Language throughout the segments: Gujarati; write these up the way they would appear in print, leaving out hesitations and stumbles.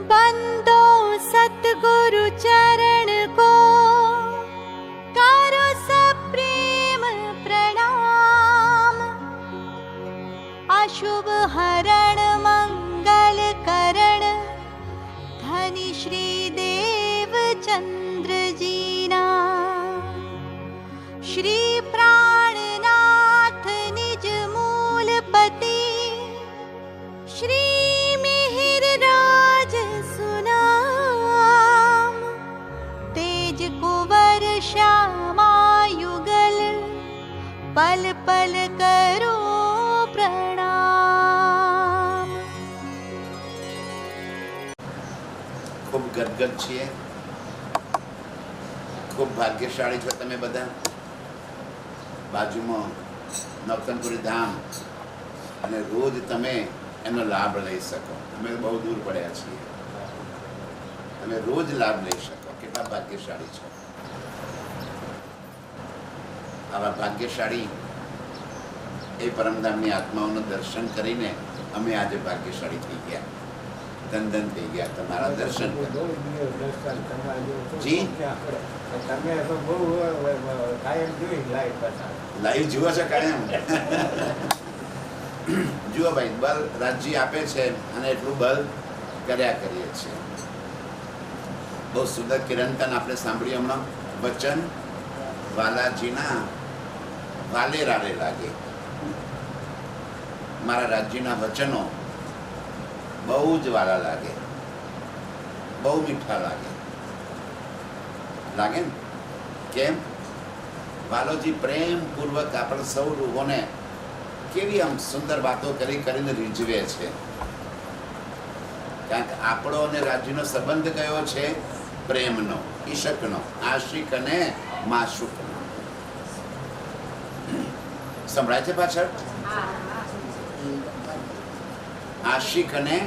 बंदो सतगुरु चरण को करो सप्रेम प्रणाम। अशुभ हरण मंगल करण धनी श्री देव चंद्र जीना। श्री प्राणनाथ निज मूलपति श्री मिहिर राज सुनाम। तेज कुंवर श्यामा युगल पल पल करो प्रणाम। खूब गदगद छे, खूब भाग्यशाળી છો તમે બધા। બાજુમાં નવતનપુરી ધામ અને રોજ તમે એનો લાભ લઈ શકો। અમે બહુ દૂર પડ્યા છીએ, તમે રોજ લાભ લઈ શકો। કેટલા ભાગ્યશાળી છો। આવા ભાગ્યશાળી એ પરમધામની આત્માઓનું દર્શન કરીને અમે આજે ભાગ્યશાળી થઈ ગયા, ધન ધન થઈ ગયા તમારા દર્શન જી। લાઈવ જુઓ છો કાયમ? જુઓ ભાઈ, બલ રાજજી આપે છે અને એટલું બલ કર્યા કરીએ છીએ। બહુ સુંદર કિરણતન આપણે સાંભળ્યું હમણાં વચન વાલાજીના વાલે રાડે લાગે। મારા રાજ્યના વચનો બહુ જ વાલા લાગે, બહુ મીઠા લાગે લાગે ને? કેમ? વાલોજી પ્રેમ પૂર્વક આપણે સૌ લોકોને કેવી આમ સુંદર વાતો કરીને રીઝવે છે। કારણ કે આપણો અને રાજ્યનો સંબંધ કયો છે? પ્રેમનો, ઈશકનો, આશિક અને માશુકનો। સંભળાય છે પાછળ? આશિક અને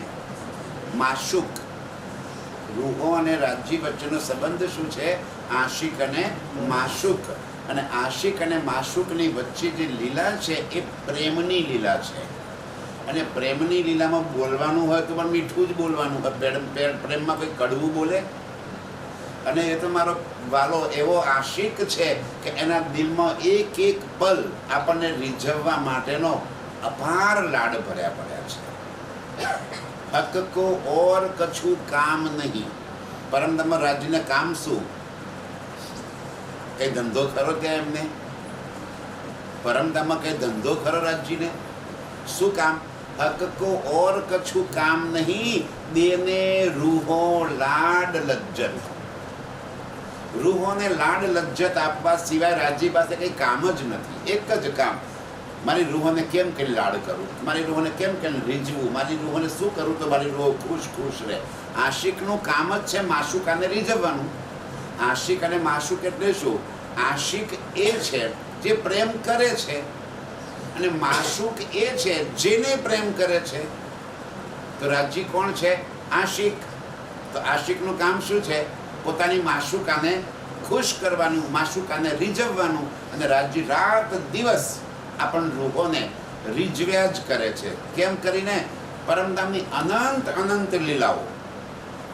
માશુક, રૂહો અને રાજ્ય વચ્ચેનો સંબંધ શું છે? આશિક અને માશુક। અને આશિક અને માશુકની વચ્ચે જે લીલા છે એ પ્રેમની લીલા છે। અને પ્રેમની લીલામાં બોલવાનું હોય તો પણ મીઠું જ બોલવાનું હોય। પ્રેમમાં કોઈ કડવું બોલે? અને એ તો મારો વાલો એવો આશિક છે કે એના દિલમાં એક એક પલ આપણને રીઝવવા માટેનો અપાર લાડ ભર્યા પડ્યા છે। હક કો ઓર કછું કામ નહીં। પરમધામ રાજ્યને કામ શું? કઈ ધંધો ખરો ત્યાં એમને? પરમધામમાં કઈ ધંધો ખરો રાજ્યને? શું કામ? હક કો ઓર કછું કામ નહીં, દેને રૂહો લાડ લજ્જત। રૂહોને લાડ લજ્જત આપવા સિવાય રાજ્ય પાસે કઈ કામ જ નથી। એક જ કામ, મારી રૂહોને કેમ કરી લાડ કરું, મારી રૂહોને કેમ કરી રીઝવું, મારી રૂહોને શું કરું તો મારી રૂહો ખુશ ખુશ રહે। આશિકનું કામ જ છે માશુકાને રીઝવવાનું। આશિક અને માશુક એટલે શું? આશિક એ છે જે પ્રેમ કરે છે અને માશુક એ છે જેને પ્રેમ કરે છે। તો રાજ્ય કોણ છે? આશિક। તો આશિકનું કામ શું છે? પોતાની માશુકાને ખુશ કરવાનું, માશુકાને રીઝવવાનું। અને રાજ્ય રાત દિવસ આપણ રૂહોને રીઝવ્યા જ કરે છે। કેમ કરીને? પરમધામની અનંત અનંત લીલાઓ,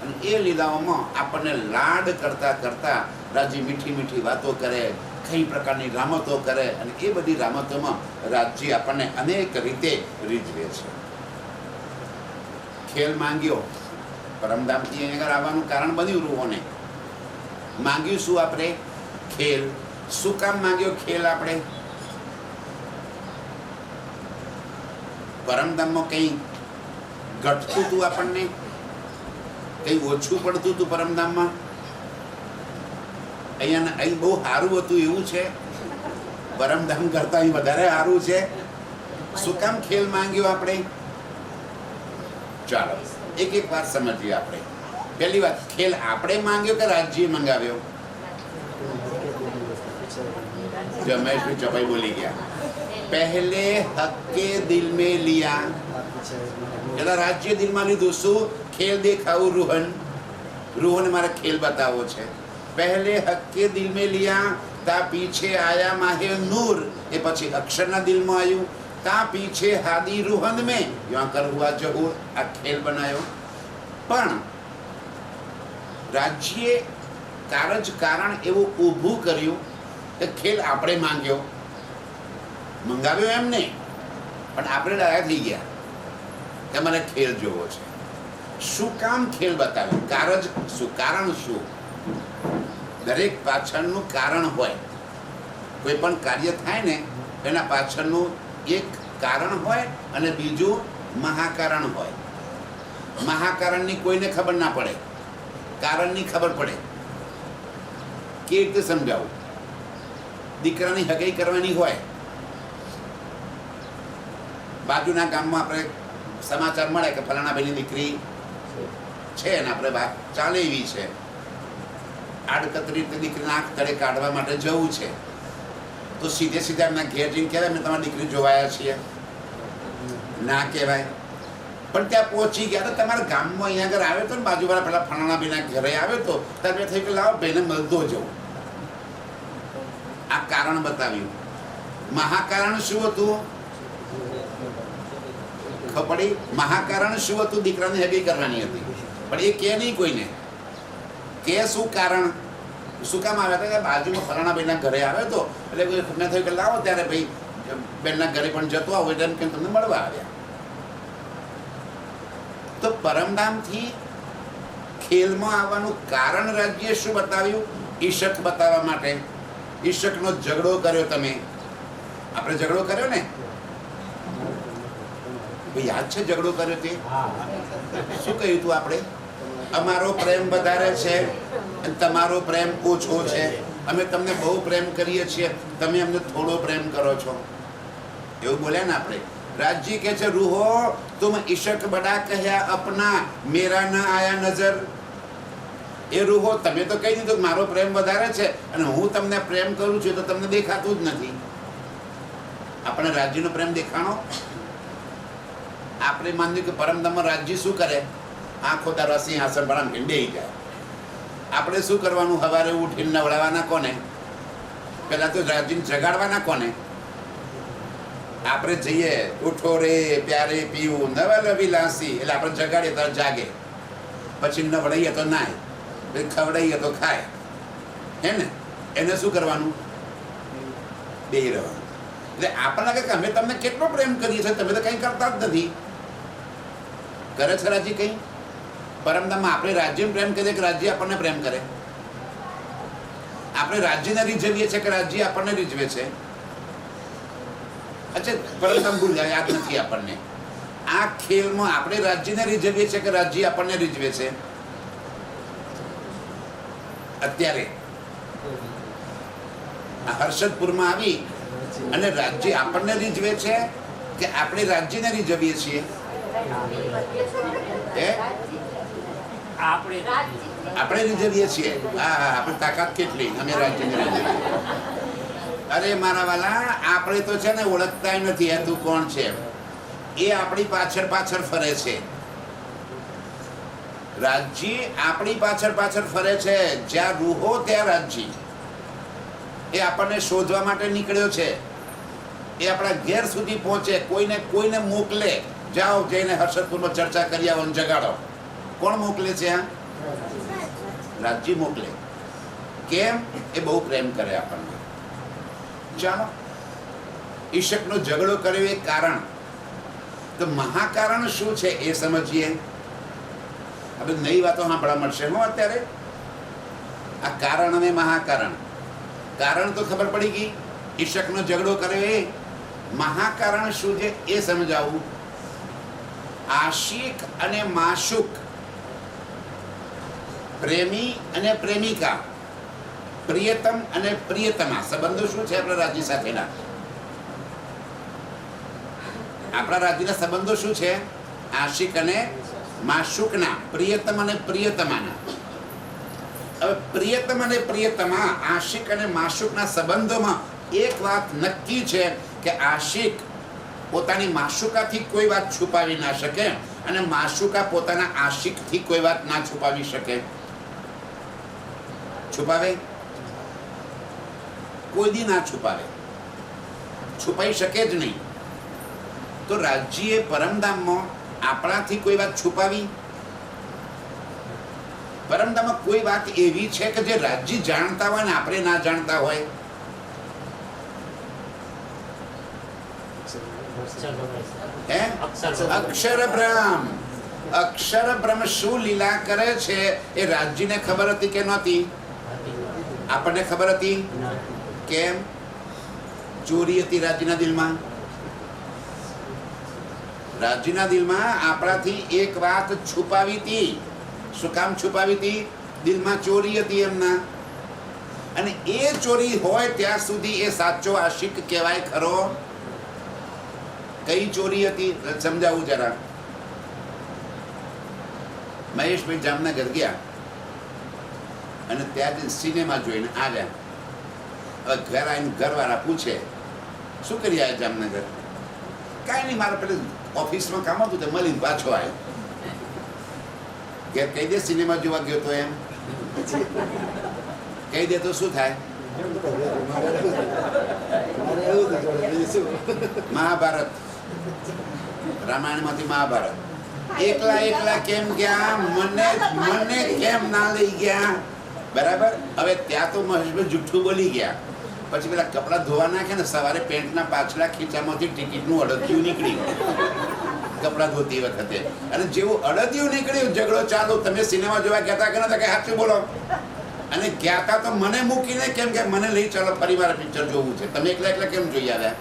અને એ લીલાઓમાં આપણને લાડ કરતા કરતા રાજ્ય મીઠી મીઠી વાતો કરે, કઈ પ્રકારની રામતો કરે, અને એ બધી રામતોમાં રાજ્ય આપણને અનેક રીતે રીઝવે છે। ખેલ માંગ્યો, પરમધામથી અહીં આગળ આવવાનું કારણ બન્યું રૂહોને। માંગ્યું શું આપણે? ખેલ। શું કામ માંગ્યો ખેલ આપણે? પરમધામમાં કઈ ઘટતું હતું આપણને? કઈ ઓછું પડતું હતું પરમધામમાં? અહીંયા અહીં બહુ સારું હતું એવું છે? પરમધામ કરતા અહીં વધારે સારું છે? શું કામ ખેલ માંગ્યો આપણે? ચાલો એક એક વાત સમજીએ આપણે। પહેલી વાત, ખેલ આપણે માંગ્યો કે રાજ્ય મંગાવ્યો? જમેશભાઈ ચપાઈ બોલી ગયા। પહેલે હક્કે દિલ में लिया, એટલે રાજ્ય દિલમાં લીધું। શું? ખેલ દેખાવું રૂહન, રૂહને મારે ખેલ બતાવવો છે। પહેલે હક્કે દિલ में लिया, તા પીછે આયા માહે નૂર, એ પછી અક્ષરના દિલમાં આવ્યું। તા પીછે હાદી રૂહન में, यहाँ कर हुआ जहूर, આ ખેલ બનાવ્યો। પણ રાજ્યે કારજ કારણ એવું ઊભું કર્યું કે ખેલ આપણે માંગ્યો, મંગાવ્યો એમ નહીં, પણ આપણે ડાયા થઈ ગયા કે મને ખેલ જોવો છે. શું કામ ખેલ બતાવ્યું? કારજ શું, કારણ શું? દરેક પાછળનું કારણ હોય. કોઈ પણ કાર્ય થાય ને એના પાછળનું એક કારણ હોય અને બીજું મહાકારણ હોય. મહાકારણની કોઈને ખબર ના પડે, કારણની ખબર પડે. કેવી રીતે સમજાવું? દીકરાની હગાઈ કરવાની હોય, બાજુના ગામમાં આપણે સમાચાર મળે કે ફલાણા ભાઈની દીકરી છે ને આપણે વાત ચાલે એવી છે, આડકતરી રીતે દીકરીના આંખ તળે કાઢવા માટે જવું છે, તો સીધે સીધા એમના ઘેર જઈને કહેવાય મેં તમારી દીકરી જોવાયા છીએ? ના કહેવાય. પણ ત્યાં પહોંચી ગયા તો તમારા ગામમાં અહીંયા આગળ આવ્યો તો ને બાજુવાળા પેલા ફલાણા ભાઈના ઘરે આવ્યો તો ત્યારે મેં થયું કે લાવો ભાઈને મળતો જવું. આ કારણ બતાવ્યું. મહાકારણ શું હતું? ખબર? મહાકારણ શું હતું? દીકરાને હગાઈ કરવાની હતી, પણ એ કે નહીં કોઈને. કે શું કારણ, શું કામ આવ્યા હતા? કે બાજુમાં ફલાણા ભાઈના ઘરે આવ્યો હતો એટલે મેં થયું કે લાવો ત્યારે ભાઈ બેનના ઘરે પણ જતો આવો એટલે એમ કે તમને મળવા આવ્યા. તો પરમધામથી ખેલમાં આવવાનું કારણ રાજ્યે શું બતાવ્યું? ઈશક બતાવવા માટે. ઈશકનો ઝઘડો કર્યો તમે, આપણે ઝઘડો કર્યો ને, યાદ છે ઝઘડો કર્યો તે? શું કહ્યું તું આપણે? અમારો પ્રેમ વધારે છે અને તમારો પ્રેમ ઓછો છે, અમે તમને બહુ પ્રેમ કરીએ છીએ, તમે અમને થોડો પ્રેમ કરો છો, એવું બોલ્યા ને આપણે. રાજ્ય કહે છે રૂહો તુમ ઈશક બડા કહ્યા અપના, મેરા ના આયા નજર. એ રૂહો તમે તો કહી દીધું મારો પ્રેમ વધારે છે અને હું તમને પ્રેમ કરું છું તો તમને દેખાતું જ નથી. આપણે રાજ્યનો પ્રેમ દેખાણો. આપણે માન્યું કે પરમધામમાં રાજ્ય શું કરે? આંખો તારા સિંહાસન પર આમ બેહી જાય. આપણે શું કરવાનું? સવારે ઉઠીને નવડાવવાના કોને? પેલા તો રાજ્યને જગાડવાના કોને? આપણે જઈએ ઉઠો રે પ્યારે પીવું નવલ વિલાસી એટલે આપણે જગાડીએ તો જાગે, પછી નવડાઈએ તો નાય, ખવડાવીએ તો ખાય, હે ને? એને શું કરવાનું? બેહી રહેવાનું. એટલે આપણને કે અમે તમને કેટલો પ્રેમ કરીએ છીએ, તમે તો કંઈ કરતા જ નથી. કરે છે રાજ્ય કંઈ? પરમધામમાં આપણે રાજ્યને પ્રેમ કરીએ કે રાજ્ય આપણને પ્રેમ કરે? આપણે રાજ્યને રીઝવીએ છીએ કે રાજ્ય આપણને રીઝવે છે? અચ્છા, પરમધામ ભૂલ જાય, યાદ નથી આપણને. આ ખેલમાં આપણે રાજ્યને રીઝવીએ છીએ કે રાજ્ય આપણને રીઝવે છે? અત્યારે આ હર્ષદપુરમાં આવી અને રાજ્ય આપણને રીઝવે છે કે આપણે રાજ્યને રીઝવીએ છીએ? આપણે રીઝવીએ છીએ. હા, આપણે તાકાત કેટલી, અમે રાજ્યને રીઝવીએ. અરે મારા વાલા, આપણે તો છે ને ઓળખતા નથી આ તું કોણ છે. એ આપણી પાછળ પાછળ ફરે છે. રાજ્ય આપણી પાછળ પાછળ ફરે છે. જ્યાં રૂહો ત્યાં રાજ્ય. એ આપણને શોધવા માટે નીકળ્યો છે. એ આપણા ઘેર સુધી પહોંચે, કોઈને મોકલે, જાઓ જઈને હર્ષદપુરમાં ચર્ચા કરી આવો, જગાડો. કોણ મોકલે છે? આ રાજ્ય મોકલે. કેમ? એ બહુ પ્રેમ કરે આપણને. ચાલો, ઈશકનો ઝઘડો કર્યો એ કારણ. તો મહાકારણ શું છે એ સમજીએ. હવે નવી વાતો સાંભળવા મળશે હું અત્યારે. આ કારણ અને મહાકારણ. કારણ તો ખબર પડી ગઈ, ઈશકનો ઝઘડો કર્યો એ. મહાકારણ શું છે એ સમજાવું. આશિક અને માશુક, પ્રેમી અને પ્રેમિકા, પ્રિયતમ અને પ્રિયતમા સંબંધો શું છે આપણા રાજ્ય સાથેના? આપણા રાજ્યના સંબંધો શું છે? આશિક અને માશુકના, પ્રિયતમ અને પ્રિયતમાના. હવે પ્રિયતમ અને પ્રિયતમા, આશિક અને માશુકના સંબંધોમાં એક વાત નક્કી છે કે આશિક પોતાની માશુકાથી કોઈ વાત છુપાવી ના શકે અને માશુકા પોતાના આશિકથી કોઈ વાત ના છુપાવી શકે. છુપાવે? કોઈ દી ના છુપાવે, છુપાઈ શકે જ નહીં. તો રાજ્યએ પરમધામમાં આપણાથી કોઈ વાત છુપાવી? પરમધામમાં કોઈ વાત એવી છે કે જે રાજ્ય જાણતા હોય ને આપણે ના જાણતા હોય? હે? અક્ષર બ્રહ્મ. અક્ષર બ્રહ્મ શું લીલા કરે છે એ રાજ્યને ખબર હતી કે નહોતી? આપણને ખબર હતી. કેમ? ચોરી હતી રાજ્યના દિલમાં. રાજ્યના દિલમાં આપણાથી એક વાત છુપાવી હતી. શું કામ છુપાવી હતી? દિલમાં ચોરી હતી એમના. અને એ ચોરી હોય ત્યાં સુધી એ સાચો આશિક કહેવાય ખરો? કઈ ચોરી હતી સમજાવું જરા. મહેશભાઈ જામનગર ગયા અને ત્યાં સિનેમા જોઈને આવ્યા. હવે ઘર આવીને ઘરવાળા પૂછે શું કરી આવ્યા જામનગર? કાંઈ નહીં, મારે પેલું ઓફિસમાં કામ હતું તે મળીને પાછો આવ્યો. ઘેર કહી દે સિનેમા જોવા ગયો તો એમ કહી દે તો શું થાય? મહાભારત, રામાયણમાંથી મહાભારત. એકલા એકલા કેમ ગયા? મને કેમ ના લઈ ગયા? બરાબર. હવે ત્યાં તો મહેશભાઈ જુઠ્ઠું બોલી ગયા. પછી પેલા કપડાં ધોવા નાખે ને સવારે પેન્ટના પાછલા ખીચામાંથી ટિકિટનું અડદિયું નીકળ્યું કપડાં ધોતી વખતે. અને જેવું અડદિયું નીકળ્યું ઝઘડો ચાલુ. તમે સિનેમા જોવા ગયા હતા કે નતા? કે સાચું બોલો. અને ગયા હતા તો મને મૂકીને કેમ કે મને લઈ ચાલો પરિવાર પિક્ચર જોવું છે. તમે એકલા એકલા કેમ જોઈ આવ્યા?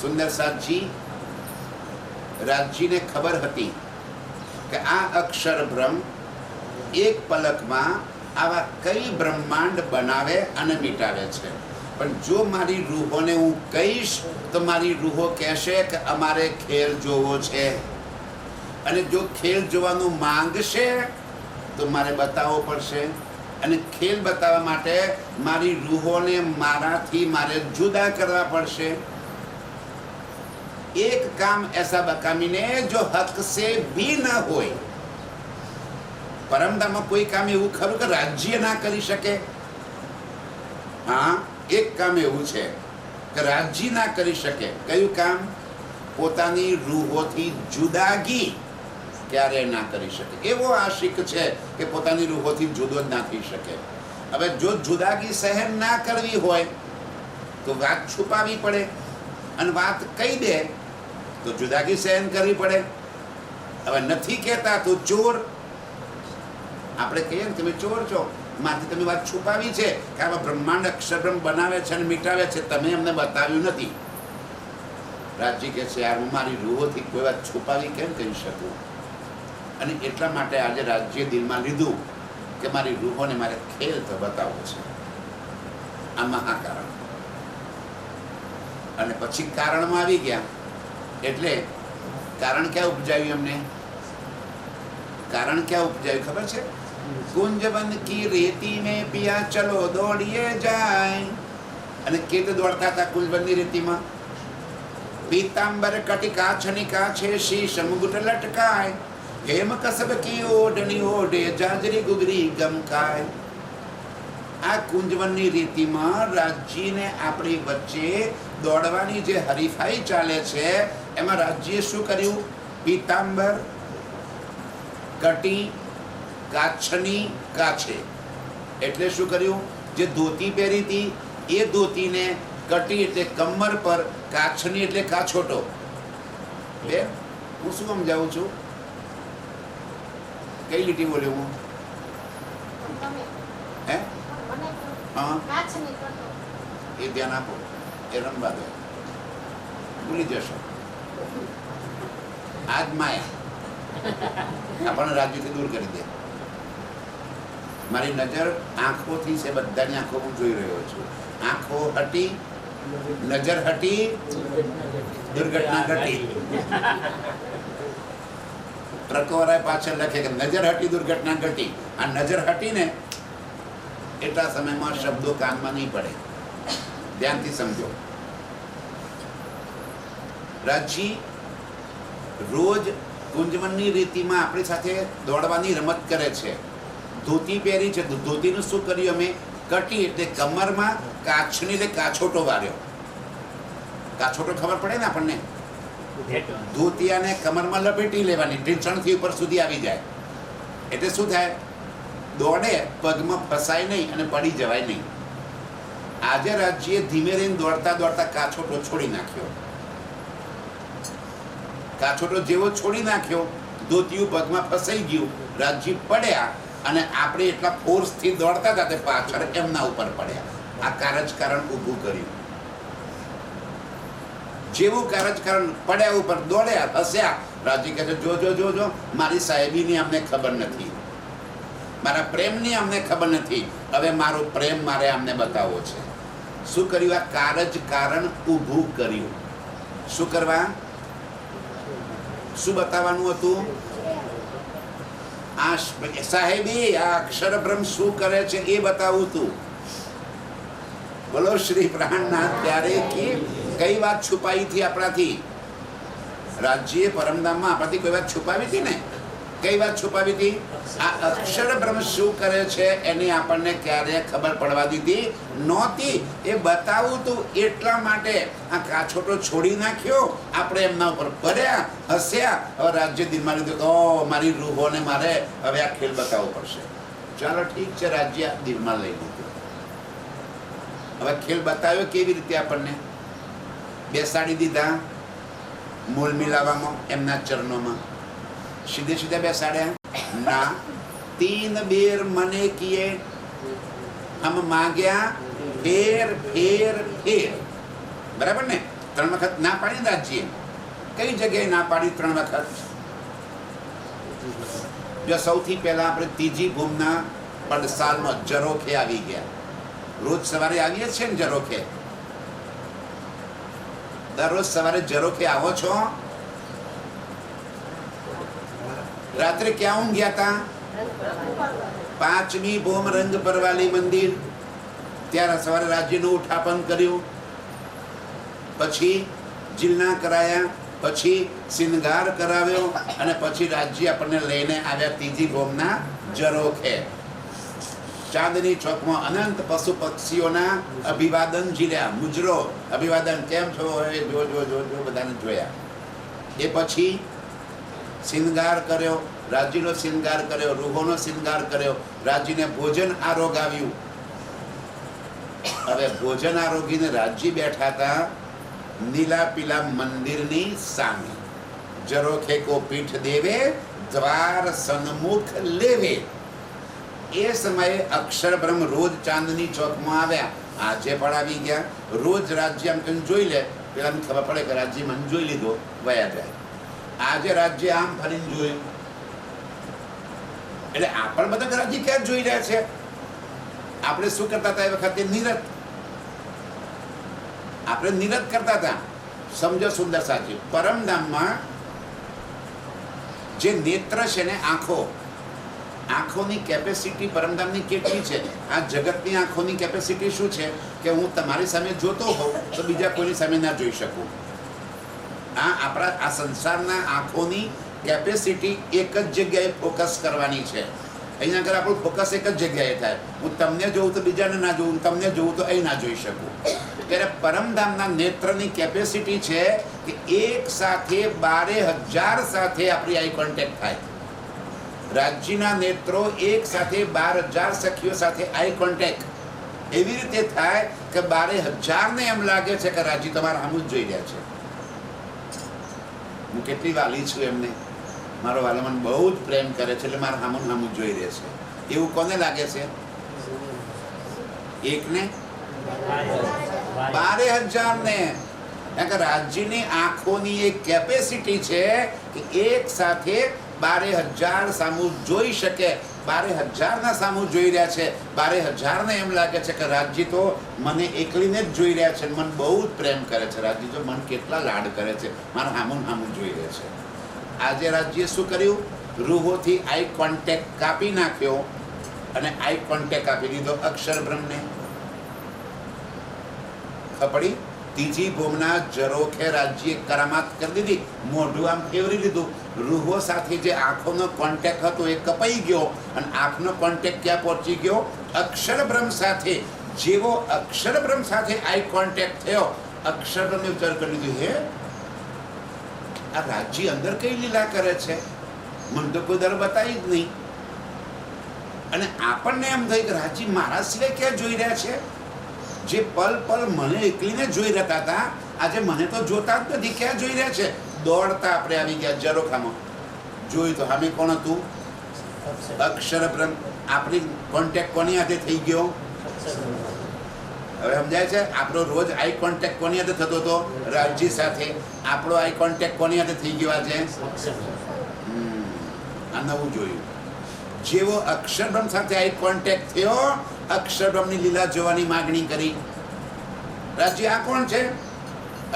સુંદર સાતજી રાજજીને ખબર હતી કે આ અક્ષર બ્રહ્મ એક પલકમાં આવા કઈ બ્રહ્માંડ બનાવે અને મિટાવે છે. પણ જો મારી રૂહોને હું કહીશ તો મારી રૂહો કહેશે કે અમારે ખેલ જોવો છે. અને જો ખેલ જોવાનું માંગશે તો મારે બતાવવો પડશે. અને ખેલ બતાવવા માટે મારી રૂહોને મારાથી મારે જુદા કરવા પડશે. एक काम ऐसा बकामीने जो हक से भी न હોય. પરમધામમાં કોઈ કામ એવું ખરું કે રાજ્ય ના કરી શકે? હા, એક કામ એવું છે કે રાજ્ય ના કરી શકે. કયું કામ? પોતાની રૂહોથી જુદાગી ક્યારે ના કરી શકે. એવો આશિક છે કે પોતાની રૂહોથી જુદો જ ના થઈ શકે. હવે જો જુદાગી સહન ના કરવી હોય તો વાત છુપાવી પડે, અને વાત કહી દે તો જુદાગી સહન કરવી પડે. હવે નથી કહેતા તો ચોર. આપણે કહીએ ને તમે ચોર છો, માથી તમે વાત છુપાવી છે કે આવા બ્રહ્માંડ અક્ષરબ્રહ્મ બનાવે છે અને મિટાવે છે, તમે અમને બતાવ્યું નથી. રાજજી કહે છે યાર હું મારી રૂહોથી કોઈ વાત છુપાવી કેમ કરી શકું? અને એટલા માટે આજે રાજ્ય દિલમાં લીધું કે મારી રૂહોને મારે ખેલ તો બતાવવો છે. આ મહાકારણ. અને પછી કારણમાં આવી ગયા. એટલે કારણ ક્યાં ઉપજાવ્યું એમને? કારણ ક્યાં ઉપજાવ્યું ખબર છે? કુંજવન કી રેતી મેં પિયા ચલો દોડીએ જાય. અને કેત દોડતા હતા કુંજવનની રેતીમાં? પીતાંબર કટિકા છનિકા છે શીશ મુગુટ લટકાય. હેમ કસબ કી ઓઢણી ઓઢે જાજરી ગુગરી ગમકાય. આ કુંજવનની રીતિમાં રાજજીને આપણી વચ્ચે દોડવાની જે હરીફાઈ ચાલે છે એમાં રાજજીએ શું કર્યું? પીતાંબર, કટી, કાછની કાછે. એટલે શું કર્યું? જે ધોતી પહેરી હતી એ ધોતીને કટી એટલે કમર પર, કાછની એટલે કાછોટો. બે હું શું સમજાવું છું? કઈ લીટી બોલ્યો હું? હે? હા, એ ધ્યાન આપો. એ રમવા દો, ભૂલી જશો. આજ માયા આપણને રાજ્યથી દૂર કરી દે. મારી નજર આંખોથી છે, બધાની આંખો હું જોઈ રહ્યો છું. આંખો હટી, નજર હટી, દુર્ઘટના ઘટી. ટ્રકોવાળા પાછળ લખે કે નજર હટી દુર્ઘટના ઘટી. આ નજર હટી ને એટલા સમયમાં શબ્દો કાનમાં નહીં પડે. ધ્યાનથી સમજો. રાજજી રોજ કુંજવનની રીતિમાં આપણી સાથે દોડવાની રમત કરે છે. ધોતી પહેરી છે તો ધોતીનું શું કર્યું અમે? કટી એટલે કમરમાં, કાછની એટલે કાછોટો વાર્યો. કાછોટો ખબર પડે ને આપણને? ધોતિયાને કમરમાં લપેટી લેવાની, ઢીંચણથી ઉપર સુધી આવી જાય. એટલે શું થાય? દોડે પગમાં ફસાય નહીં અને પડી જવાય નહીં. આજે રાજ્યે ધીમે રહીને દોડતા દોડતા કાછોટો છોડી નાખ્યો. કાછોટો જેવો છોડી નાખ્યો, ધોતિયું પગમાં ફસાઈ ગયું, રાજ્ય પડ્યા અને આપણે એટલા ફોર્સથી દોડતા હતા તે પાછળ એમના ઉપર પડ્યા. આ કારજકારણ ઊભું કર્યું. જેવું કારજકારણ પડ્યા ઉપર દોડ્યા, હસ્યા. રાજ્ય કહે છે જો જો જો જો મારી સાહેબીની અમને ખબર નથી, મારા પ્રેમની અમને ખબર નથી, હવે મારો પ્રેમ મારે અમને બતાવવો છે. શું કર્યું? આ કારજકારણ ઊભું કર્યું. શું કરવા? શું બતાવવાનું હતું? આ સાહેબી આ અક્ષર બ્રહ્મ શું કરે છે એ બતાવવું હતું. બોલો શ્રી પ્રાણનાથ ત્યારે કે કઈ વાત છુપાઈ હતી આપણાથી? રાજ્ય પરમધામમાં આપણાથી કોઈ વાત છુપાવી હતી ને? કઈ વાત છુપાવી હતી? આ અક્ષર બ્રહ્મ શું કરે છે એની આપણને ક્યારે ખબર પડવા દીધી નહોતી. એ બતાવવું હતું એટલા માટે આ કાછોટો છોડી નાખ્યો, આપણે એમના ઉપર પડ્યા, હસ્યા. હવે રાજ્ય દિલમાં લીધું કે ઓ મારી રૂહોને મારે હવે આ ખેલ બતાવવો પડશે. ચાલો ઠીક છે, રાજ્ય દિલમાં લઈ લીધું. હવે ખેલ બતાવ્યો કેવી રીતે? આપણને બેસાડી દીધા મૂળ મિલાવામાં એમના ચરણોમાં. સીધે સીધા બેસાડ્યા ના. તીન બેર મને કિએ હમ માંગ્યા ફેર ફેર ફેર. બરાબર ને? 3 વખત ના પાડી રાજ્ય. કઈ જગ્યાએ ના પાડી 3 વખત? જો સૌથી પહેલા આપણે ત્રીજી ભૂમના પડસાલમાં જરોખે આવી ગયા. રોજ સવારે આવીએ છીએ ને જરોખે? દરરોજ સવારે જરોખે આવો છો? રાત્રે ક્યાં ઊંઘ્યા હતા? 5મી ભૂમ રંગ પરવાલી મંદિર. ત્યારે સવારે રાજ્યનું ઉઠાપન કર્યું, પછી જીલના કરાયા, પછી શિંગાર કરાવ્યો અને પછી રાજ્ય આપણને લઈને આવ્યા ત્રીજી ભૂમના જરોખે. ચાંદની ચોકમાં અનંત પશુ પક્ષીઓના અભિવાદન ઝીલ્યા. મુજરો અભિવાદન, કેમ છો? જો જો જો જો બધાને જોયા. એ પછી શિંગાર કર્યો, રાજ્યનો શિંગાર કર્યો, રૂહોનો શિંગાર કર્યો. રાજ્યને ભોજન આરોગ આવ્યું. હવે ભોજન આરોગીને રાજ્ય બેઠા હતા નીલા પીલા મંદિરની સામે. જરોખે કો પીઠ દેવે દ્વાર સન્મુખ લેવે. એ સમયે અક્ષર બ્રહ્મ રોજ ચાંદની ચોકમાં આવ્યા. આજે પણ આવી ગયા. રોજ રાજ્ય આમ કંઈ જોઈ લે, પેલા ખબર પડે કે રાજ્ય મને જોઈ લીધો, વયા જાય. આજે રાજ્ય આમ ફરીને જોયું એટલે આપણે બધા રાજ્ય ક્યાં જોઈ રહ્યા છે? આપણે શું કરતા હતા એ વખતે? નિરત. આપણે નિરત કરતા હતા. સમજો સુંદર સાચી. પરમધામમાં જે નેત્ર છે ને, આંખોની કેપેસિટી પરમધામની કેટલી છે? આ જગતની આંખોની કેપેસિટી શું છે કે હું તમારી સામે જોતો હોઉં તો બીજા કોઈની સામે ના જોઈ શકું. આપણા આ સંસારના આંખોની કેપેસિટી એક જ જગ્યાએ ફોકસ કરવાની છે. અહીંયા આગળ આપણું ફોકસ એક જ જગ્યાએ થાય. હું તમને જોઉં તો બીજાને ના જોઉં, તમને જોઉં તો અહીં ના જોઈ શકું. ત્યારે પરમધામના નેત્રની કેપેસિટી છે કે એક સાથે 12,000 સાથે આપણી આઈ કોન્ટેક્ટ થાય. રાજ્યના નેત્રો એક સાથે 12,000 સખીઓ સાથે આઈ કોન્ટેક્ટ એવી રીતે થાય કે 12,000 ને એમ લાગે છે કે રાજ્ય તમારા સામું જ જોઈ રહ્યા છે. હું કેટલી વાલી છું એમને. મારો વાલો મને બહુ જ પ્રેમ કરે છે એટલે મારા સામું સામું જોઈ રહે છે. એવું કોને લાગે છે? એકને 12,000 ને. કારણ કે રાજ્યની આંખોની એક કેપેસિટી છે કે એક સાથે 12,000 સામું જોઈ શકે. 12,000 ના સામું જોઈ રહ્યા છે. 12,000 ને એમ લાગે છે કે રાજ્ય તો મને એકલીને જ જોઈ રહ્યા છે, મને બહુ જ પ્રેમ કરે છે. રાજ્ય તો મને કેટલા લાડ કરે છે, મારા સામું સામું જોઈ રહે છે. આજે રાજ્ય શું કર્યું? રૂહોથી આઈ કોન્ટેક્ટ કાપી નાખ્યો અને આઈ કોન્ટેક્ટ આપી દીધો અક્ષર બ્રહ્મને. ખપડી ત્રીજી ભૂમના જરોખે રાજ્ય કરામાત કરી દીધી. મોઢું આમ ફેરવી લીધું. રૂહો સાથે જે આંખોનો કોન્ટેક્ટ હતો એ કપાઈ ગયો અને આંખનો કોન્ટેક્ટ ક્યાં પહોંચી ગયો? અક્ષર બ્રહ્મ સાથે. જેવો અક્ષર બ્રહ્મ સાથે આઈ કોન્ટેક્ટ થયો, અક્ષર બ્રહ્મે વિચાર કરી લીધું, હે આ રાજ્ય અંદર કઈ લીલા કરે છે? મને તો કોઈ દર બતાવી જ નહીં. અને આપણને એમ થાય કે રાજી મારા સિવાય ક્યાં જોઈ રહ્યા છે? જે પલ પલ મને એકલીને જોઈ રહેતા હતા, આજે મને તો જોતા જ નથી. ક્યાં જોઈ રહ્યા છે? દોડતા આપણે આવી ગયા ઝરોખામાં. જોયું તો સામે કોણ હતું? અક્ષર બ્રહ્મ. આપણી કોન્ટેક્ટ કોની હાથે થઈ ગયો? હવે સમજાય છે? આપણો રોજ આઈ કોન્ટેક્ટ કોની હાથે થતો હતો? રાજી સાથે. આપણો આઈ કોન્ટેક્ટ કોની હાથે થઈ ગયો આજે? આ નવું જોયું. જેવો અક્ષરબ્રહ્મ સાથે આઈ કોન્ટેક્ટ થયો, અક્ષરબ્રહ્મની લીલા જોવાની માગણી કરી. રાજી આ કોણ છે?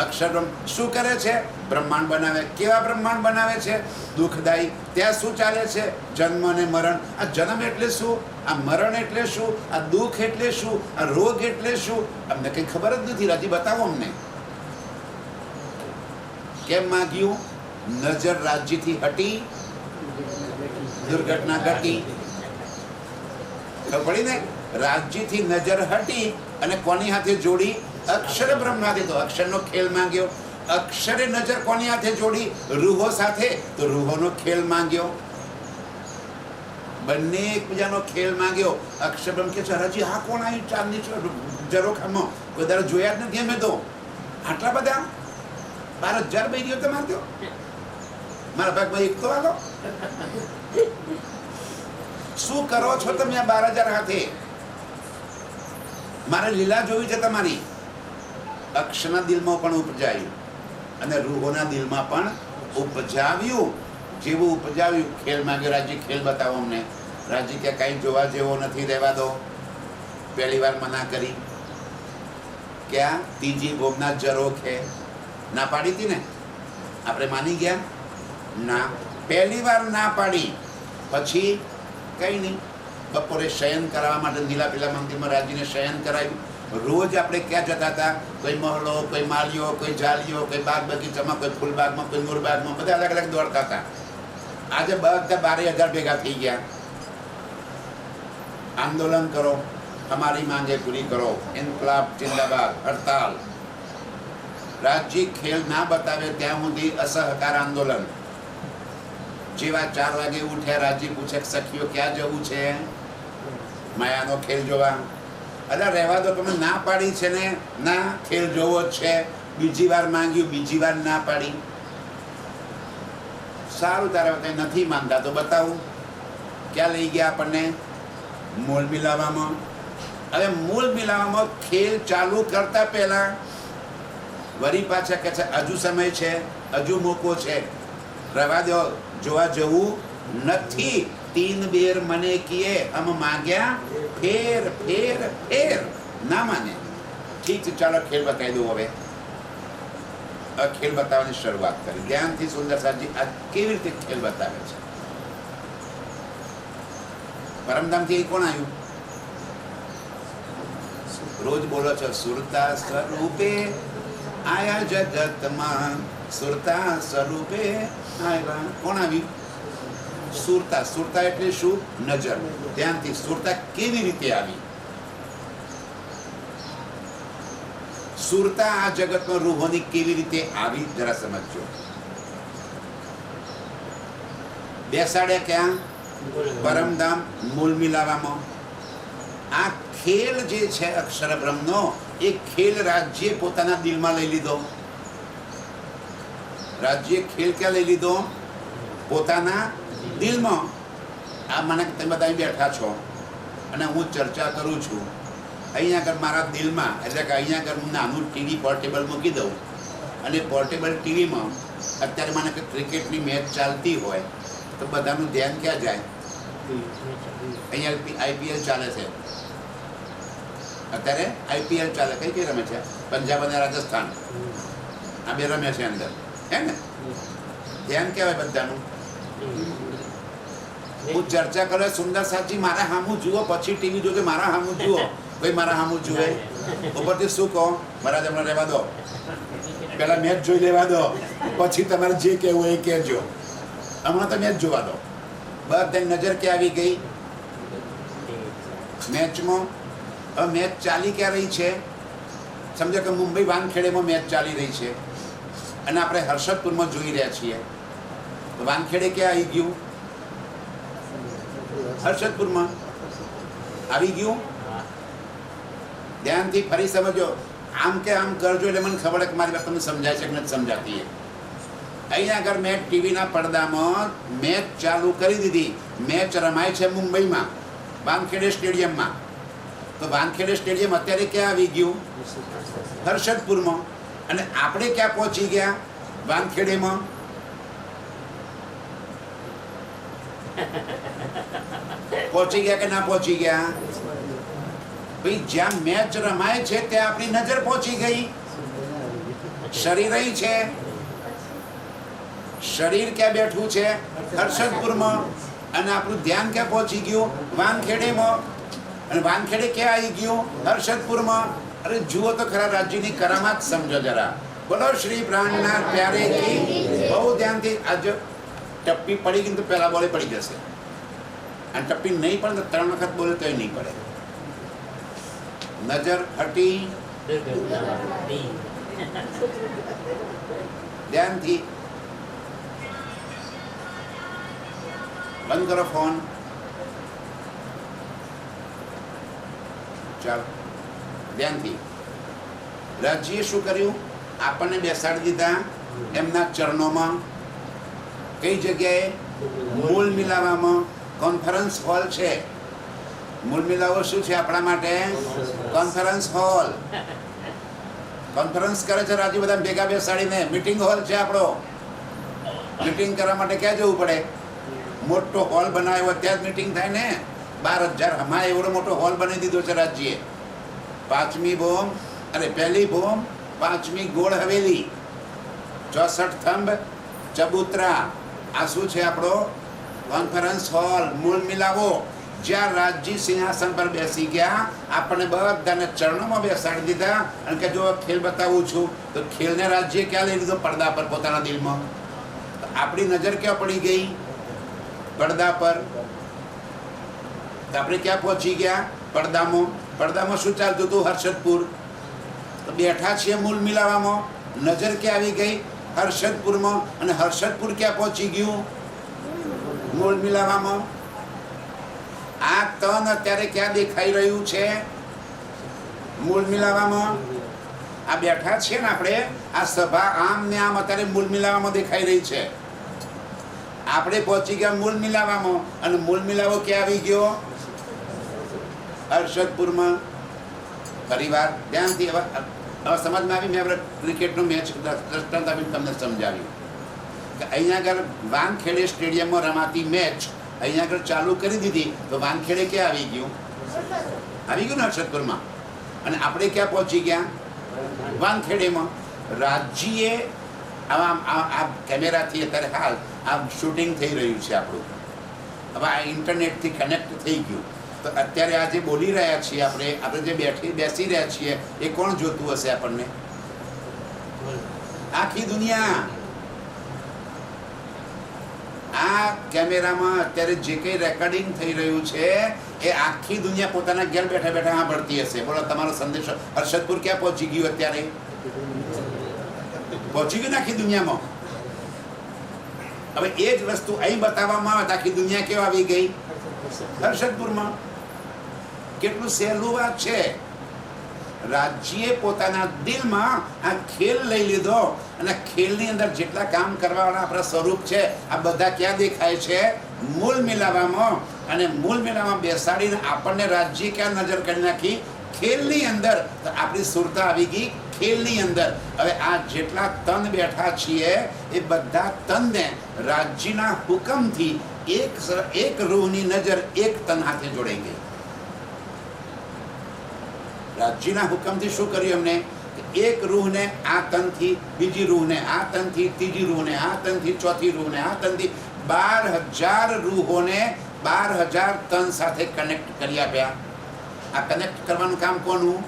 અક્ષરબ્રહ્મ. શું કરે છે? બ્રહ્માંડ બનાવે. કેવા બ્રહ્માંડ બનાવે છે? દુઃખદાયી. ત્યાં શું ચાલે છે? જન્મ અને મરણ. આ જન્મ એટલે શું? આ મરણ એટલે શું? આ દુઃખ એટલે શું? આ રોગ એટલે શું? અમને કઈ ખબર જ નથી. રાજી બતાવો અમને. કેમ માગ્યું? નજર રાજ્યથી હટી, દુર્ઘટના ઘટી. ખબર પડી ને? રાજ્યથી નજર હટી અને કોની હાથે જોડી? અક્ષર બ્રહ્મ હાથે. તો અક્ષરનો ખેલ માંગ્યો. અક્ષરે નજર કોની હાથે જોડી? રૂહો સાથે. તો રૂહોનો ખેલ માંગ્યો. બંને એકબીજાનો ખેલ માંગ્યો. અક્ષર બ્રહ્મ કે છે હજી આ કોણ આવ્યું ચાંદની ઝરોખામાં? કોઈ દર જોયા જ નથી અમે તો. આટલા બધા 12,000 બૈરીઓ તમારે તો મારા ભાગમાં એક તો આલો. શું કરો છો તમે આ 12,000 હાથે? મારે લીલા જોવી છે તમારી. અક્ષરના દિલમાં પણ ઉપજાયું અને રૂહોના દિલમાં પણ ઉપજાવ્યું. જેવું ઉપજાવ્યું ખેલ માંગ્યો. રાજી ખેલ બતાવો અમને. રાજી કે કઈ જોવા જેવો નથી, રહેવા દો. પહેલી વાર મના કરી. ક્યાં? ત્રીજી ભોગના ઝરોખે ના પાડી હતી ને? આપણે માની ગયા? ના. પહેલી વાર ના પાડી. પછી કઈ નહીં, બપોરે શયન કરાવવા માટે નીલા પીલા મંદિરમાં રાજીને શયન કરાવ્યું. રોજ આપણે ક્યાં જતા હતા? કોઈ મહલો, કોઈ માળીઓ, કોઈ જાલીઓ, કોઈ બાગ બગીચામાં, કોઈ ફૂલબાગમાં, કોઈ નૂરબાગમાં, બધા અલગ અલગ દોડતા હતા. આજે બધા 12,000 ભેગા થઈ ગયા. આંદોલન કરો, અમારી માંગે પૂરી કરો. ઇન્કલાબ જિંદાબાદ, હડતાલ. રાજ્ય ખેલ ના બતાવે ત્યાં સુધી અસહકાર આંદોલન. જેવા 4 વાગે ઉઠ્યા, રાજી પૂછે સખીઓ ક્યાં જવું છે? માયાનો ખેલ જોવા. અરે રહેવા દો, તમે ના પાડી છે ને? ના, ખેલ જોવો જ છે. બીજી વાર માંગ્યું, બીજી વાર ના પાડી. સારું, તારે કઈ નથી માનતા તો બતાવું. ક્યાં લઈ ગયા આપણને? મૂળ મિલાવામાં. હવે મૂળ મિલાવામાં ખેલ ચાલુ કરતા પહેલા વળી પાછા કહે છે હજુ સમય છે, હજુ મોકો છે, રહેવા દો, જોવા જવું નથી. 3 બેર મને કિએ, હમ માંગ્યા ફેર ફેર ફેર. ના માને. ઠીક છે, ચાલો ખેલ બતાવી દઉં. હવે ખેલ બતાવવાની શરૂઆત કરી. ધ્યાનથી સુંદર સાજી આ કેવી રીતે ખેલ બતાવે છે. પરમધામથી કોણ આવ્યું? રોજ બોલો છો સુરતા સ્વરૂપે આયા જગતમાં, સુરતા સ્વરૂપે આવ્યા. કોણ આવ્યું? સુરતા. સુરતા એટલે શું? નજર. ધ્યાનથી. સુરતા કેવી રીતે આવી? સુરતા આ જગતમાં રૂહોની કેવી રીતે આવી જરા સમજજો. બેસાડે ક્યાં? પરમધામ, મૂળ મિલાવામાં. આ ખેલ જે છે અક્ષર બ્રહ્મનો, એ ખેલ રાજ્ય પોતાના દિલમાં લઈ લીધો. રાજ્ય ખેલ ક્યાં લઈ લીધો? પોતાના દિલમાં. આ મને તમે બધા બેઠા છો અને હું ચર્ચા કરું છું. અહીંયા આગળ મારા દિલમાં, એટલે કે અહીંયા આગળ હું નાનું ટીવી પોર્ટેબલ મૂકી દઉં અને પોર્ટેબલ ટીવીમાં અત્યારે મને કે ક્રિકેટની મેચ ચાલતી હોય તો બધાનું ધ્યાન ક્યાં જાય? અહીંયા આઈપીએલ ચાલે છે. અત્યારે આઈપીએલ ચાલે. કઈ કઈ રમે છે? પંજાબ અને રાજસ્થાન. આ બે રમે છે અંદર, હે ને? ધ્યાન કહેવાય બધાનું. હું ચર્ચા કરે સુંદર સાચી મારા હામું જુઓ, પછી ટીવી જોજો. મારા હામું જુઓ. ભાઈ મારા હામું જુએ ઉપરથી શું કહો? મારા તમને રહેવા દો, પહેલા મેચ જોઈ લેવા દો, પછી તમારે જે કહેવું એ કહેજો. હમણાં તો મેચ જોવા દો. બધા નજર ક્યાં આવી ગઈ? મેચમાં. હવે મેચ ચાલી ક્યાં રહી છે? સમજો કે મુંબઈ વાનખેડેમાં મેચ ચાલી રહી છે અને આપણે હર્ષદપુરમાં જોઈ રહ્યા છીએ. તો વાનખેડે ક્યાં આવી ગયું? હર્ષદપુરમાં. આવી ગયું? ધ્યાનથી ફરી સમજો. આમ કે આમ કરજો એટલે મને ખબર કે મારી વાત તમને સમજાય છે કે નથી સમજાતી. અહીંયા આગળ મેં ટીવીના પડદામાં મેચ ચાલુ કરી દીધી. મેચ રમાય છે મુંબઈમાં, વાનખેડે સ્ટેડિયમમાં. તો વાનખેડે સ્ટેડિયમ અત્યારે ક્યાં આવી ગયું? હર્ષદપુરમાં. અને આપણે ક્યાં પહોંચી ગયા? વાનખેડેમાં. પહોંચી ગયા કે ના પહોંચી ગયા? ભાઈ, જ્યાં મેચ રમાય છે ત્યાં આપણી નજર પહોંચી ગઈ. શરીર અહીં છે. શરીર ક્યાં બેઠું છે? હર્ષદપુરમાં. અને આપણું ધ્યાન ક્યાં પહોંચી ગયું? વાનખેડેમાં. અને વાનખેડે ક્યાં આવી ગયું? હર્ષદપુરમાં. અરે જુઓ તો ખરા, રાજ્યની કરામાત સમજો જરા. બોલો શ્રી પ્રાણનાથ પ્યારે કી. બહુ ધ્યાનથી. આજે ટપ્પી પડી ગઈ તો પહેલા બોલે પડી જશે, અને ટપ્પી નહીં પડે તો 3 વખત બોલે તો નહીં પડે. નજર હટી. ધ્યાનથી બંધ કરો ફોન. ચાલો ધ્યાનથી. રાજ્યએ શું કર્યું? આપણને બેસાડી દીધા એમના ચરણોમાં. કઈ જગ્યાએ? મૂળ મિલાવામાં. કોન્ફરન્સ હોલ છે. મૂળ મિલાવો શું છે આપણા માટે? Conference hall. કોન્ફરન્સ કરે છે રાજ્ય બધા ભેગા બેસાડીને. મીટિંગ હોલ છે આપણો. મીટિંગ કરવા માટે ક્યાં જવું પડે? મોટો હોલ બનાવ્યો ત્યાં જ મીટિંગ થાય ને. 12,000 હમાય એવડો મોટો હોલ બનાવી દીધો છે રાજ્યએ. 5મી ભૂમ, અરે 1લી ભૂમ, 5મી ગોળ હવેલી, 64 થંભ, ચબૂતરા. આ શું છે આપણો? કોન્ફરન્સ હોલ, મૂળ મિલાવો. જ્યાં રાજજી સિંહાસન પર બેસી ગયા, આપણને બધાને ચરણોમાં બેસાડી દીધા. અને કે જો ખેલ બતાવું છું, તો ખેલને રાજ્ય ક્યાં લઈ લીધો? પડદા પર, પોતાના દિલમાં. આપણી નજર ક્યાં પડી ગઈ? પડદા પર. તો આપણે ક્યાં પહોંચી ગયા? પડદામાં. પડદામાં શું ચાલતું હતું? હર્ષદપુર. તો બેઠા છીએ મૂળ મિલાવામાં. નજર ક્યાં આવી ગઈ? હર્ષદપુરમાં. અને હર્ષદપુર ક્યાં પહોંચી ગયું? મૂળ મિલાવામાં. આ તન અત્યારે ક્યાં દેખાઈ રહ્યું છે? મૂળ મિલાવામાં. આ બેઠા છીએ ને આપણે, આ સભા આમ ને આમ અત્યારે મૂળ મિલાવામાં દેખાઈ રહી છે. આપણે પહોંચી ગયા મૂળ મિલાવામાં. અને મૂળ મિલાવો ક્યાં આવી ગયો? હર્ષદપુરમાં. ફરીવાર ધ્યાનથી. હવે સમજમાં આવી. મેં આપણે ક્રિકેટનો મેચ દ્રષ્ટાંત આપીને તમને સમજાવ્યું કે અહીંયા આગળ વાનખેડે સ્ટેડિયમમાં રમાતી મેચ અહીંયા આગળ ચાલુ કરી દીધી. તો વાનખેડે ક્યાં આવી ગયું? આવી ગયું ને હર્ષદપુરમાં. અને આપણે ક્યાં પહોંચી ગયા? વાનખેડેમાં. રાજ્યએ આ કેમેરાથી અત્યારે હાલ આ શૂટિંગ થઈ રહ્યું છે આપણું. હવે આ ઇન્ટરનેટથી કનેક્ટ થઈ ગયું. તો અત્યારે આ જે બોલી રહ્યા છીએ આપણે જે બેસી રહ્યા છીએ, એ કોણ જોતું હશે આપણને? આખી દુનિયા. આ કેમેરામાં અત્યારે જે કંઈ રેકોર્ડિંગ થઈ રહ્યું છે એ આખી દુનિયા પોતાના ઘેર બેઠા બેઠા સાંભળતી હશે. બોલો, તમારો સંદેશો હર્ષદપુર ક્યાં પહોંચી ગયું? અત્યારે પહોંચી ગયું ને આખી દુનિયામાં. હવે એ જ વસ્તુ અહીં બતાવવામાં આવે તો આખી દુનિયા કેવા આવી ગઈ? હર્ષદપુરમાં. કેટલું સહેલું વાત છે. રાજ્યએ પોતાના દિલમાં આ ખેલ લઈ લીધો. અને ખેલની અંદર જેટલા કામ કરવાવાળા આપણા સ્વરૂપ છે, આ બધા ક્યાં દેખાય છે? મૂળ મિલાવામાં. અને મૂળ મિલાવામાં બેસાડીને આપણને રાજ્ય ક્યાં નજર કરી નાખી? ખેલની અંદર. તો આપણી સુરતા આવી ગઈ ખેલની અંદર. હવે આ જેટલા તન બેઠા છીએ એ બધા તનને રાજ્યના હુકમથી એક રૂહની નજર એક તન હાથે જોડાઈ ગઈ. રાજ્યના હુકમથી શું કર્યું એમને? એક રૂહને આ તનથી બીજી રૂહને, આ તનથી ત્રીજી રૂહને, આ તનથી ચોથી રૂહને, આ તનથી 12,000 રૂહોને 12,000 તન સાથે કનેક્ટ કરી આપ્યા. આ કનેક્ટ કરવાનું કામ કોનું?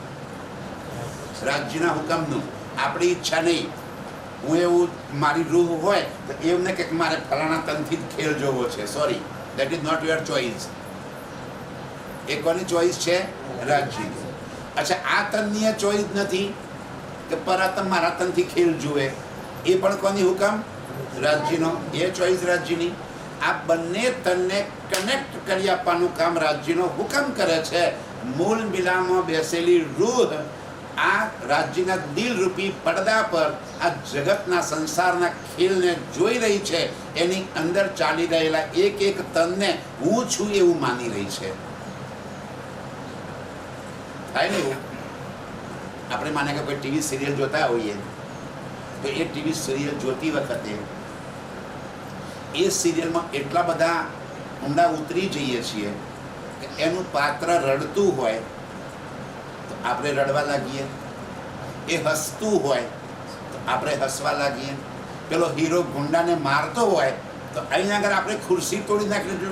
રાજ્યના હુકમનું. આપણી ઈચ્છા નહીં. હું એવું મારી રૂહ હોય તો એવું નહીં કે મારે ફલાણા તનથી જ ખેલ જોવો છે. Sorry, that is not your choice. એ કોની ચોઇસ છે? રાજ્યની. અચ્છા, આ તનની ચોઇસ નથી કે પરાતમ મારા તનથી ખેલ જુએ. એ પણ કોની હુકમ? રાજ્યનો. એ ચોઇસ રાજ્યની. આ બંને તનને કનેક્ટ કરી આપવાનું કામ રાજ્યનો હુકમ કરે છે. મૂળ મિલામાં બેસેલી રૂહ આ રાજ્યના દિલરૂપી પડદા પર આ જગતના સંસારના ખેલને જોઈ રહી છે. એની અંદર ચાલી રહેલા એક એક તનને હું છું એવું માની રહી છે. થાય ને એવું? આપણે માને કે કોઈ ટીવી સિરિયલ જોતા હોઈએ તો એ ટીવી સિરિયલ જોતી વખતે એ સિરિયલમાં એટલા બધા ઊંડા ઉતરી જઈએ છીએ કે એનું પાત્ર રડતું હોય તો આપણે રડવા લાગીએ, એ હસતું હોય તો આપણે હસવા લાગીએ, પેલો હીરો ગુંડાને મારતો હોય તો અહીંયા આગળ આપણે ખુરશી તોડી નાખીને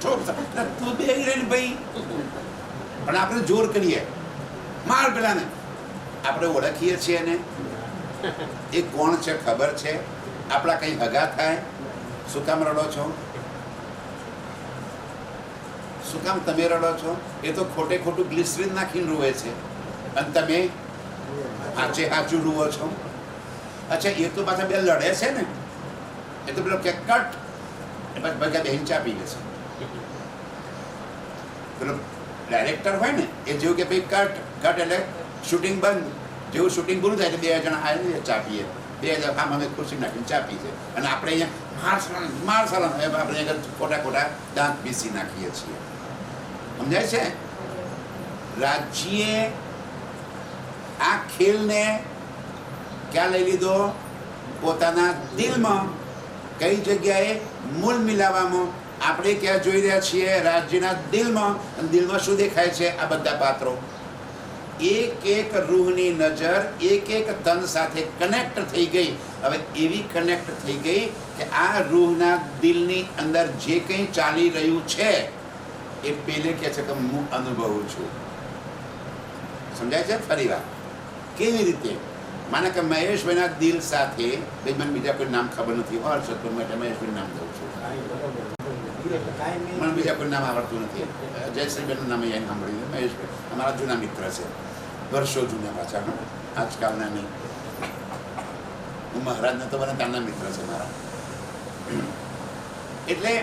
ઠોક તું બે રહીને ભાઈ, પણ આપણે જોર કરીએ માર પેલાને. આપણે ઓળખીએ છીએ ને એ કોણ છે ખબર છે, આપણા કંઈ હગા થાય. શું કામ રડો છો? શું કામ તમે રડો છો? એ તો ખોટે ખોટું ગ્લિસરીન નાખીને રૂવે છે અને તમે હાચે હાચું રૂવો છો. અચ્છા, એ તો પાછા બે લડે છે ને, એ તો પેલો કે કટ એ પછી બધા બેન ચા પીવે છે. પેલો ડાયરેક્ટર હોય ને એ જેવું કે ભાઈ કટ કટ એટલે શૂટિંગ બંધ. જેવું શૂટિંગ પૂરું થાય એટલે બે જણા આવીને ચા પીએ. બે હજાર આમ અમે ખુરશી નાખીને ચા પીએ અને આપણે અહીંયા મારસાલા આપણે અહીંયા ખોટા ખોટા દાંત પીસી નાખીએ છીએ. સમજાય છે? રાજ્યે આ ખેલને ક્યાં લઈ લીધો? પોતાના દિલમાં. કઈ જગ્યાએ? મૂળ મિલાવામાં. આપણે ક્યાં જોઈ રહ્યા છીએ? રાજ્યના દિલમાં. અને દિલમાં શું દેખાય છે? આ બધા પાત્રો. એક એક રૂહની નજર એક એક તન સાથે કનેક્ટ થઈ ગઈ. હવે એવી કનેક્ટ થઈ ગઈ કે આ રૂહના દિલની અંદર જે કંઈ ચાલી રહ્યું છે એ પેલે કહે છે કે હું અનુભવું છું. સમજાય છે? ફરી વાર કેવી રીતે? માને કે મહેશભાઈના દિલ સાથે, ભાઈ મને બીજા કોઈ નામ ખબર નથી, હર્ષદ માટે મહેશભાઈ નામ દઉં છું, મને બીજા કોઈ નામ આવડતું નથી. જયશ્રીબેનનું નામ અહીંયા સાંભળ્યું. મહેશભાઈ અમારા જૂના મિત્ર છે, વર્ષો જૂના પાછા, આજકાલના નહીં. હું મહારાજને તો મને ત્યાંના મિત્ર છે મારા. એટલે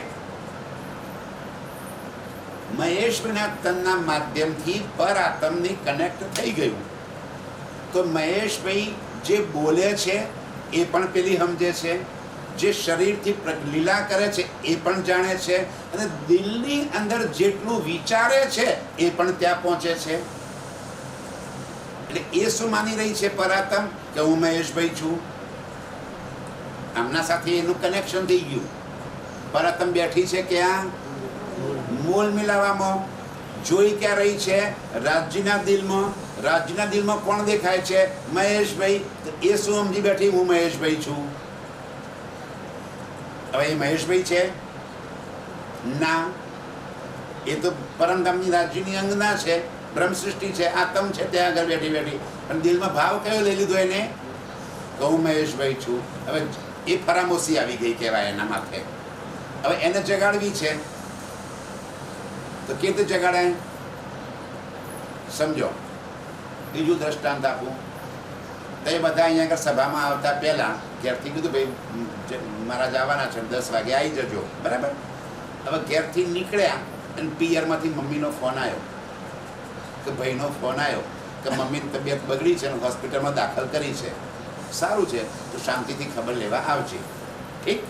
મહેશભાઈના તનના માધ્યમથી પર આત્મની કનેક્ટ થઈ ગયું. તો મહેશભાઈ જે બોલે છે એ પણ પેલી સમજે છે, જે શરીરથી લીલા કરે છે એ પણ જાણે છે, અને દિલની અંદર જેટલું વિચારે છે એ પણ ત્યાં પહોંચે છે. એટલે એ શું માની રહી છે પરાત્મ? કે હું મહેશભાઈ છું. આમના સાથે એનું કનેક્શન થઈ ગયું. પરાત્મ બેઠી છે ક્યાં? મૂળ મિલાવામાં. જોઈ ક્યાં રહી છે? રાજ્યના દિલમાં. રાજ્યના દિલમાં કોણ દેખાય છે? મહેશભાઈ. તો એ શું સમજી બેઠી? હું મહેશભાઈ છું. હવે એ મહેશભાઈ છે? ના, એ તો પરમધામની રાજ્યની અંગના છે, બ્રહ્મ સૃષ્ટિ છે, આત્મ છે ત્યાં આગળ બેઠી બેઠી. પણ દિલમાં ભાવ કયો લઈ લીધો એને? તો હું મહેશભાઈ છું. હવે એ ફરામોશી આવી ગઈ કહેવાય એના માથે. હવે એને જગાડવી છે તો કેવી રીતે જગાડાય? સમજો. બીજું દ્રષ્ટાંત આપું તો એ બધા અહીંયા આગળ સભામાં આવતા પહેલા ઘેરથી કીધું ભાઈ મારા જવાના છે, 10 વાગે આવી જજો, બરાબર. હવે ઘેરથી નીકળ્યા અને પિયરમાંથી મમ્મીનો ફોન આવ્યો કે ભાઈનો ફોન આવ્યો કે મમ્મીની તબિયત બગડી છે અને હોસ્પિટલમાં દાખલ કરી છે. સારું છે, તો શાંતિથી ખબર લેવા આવજે. ઠીક.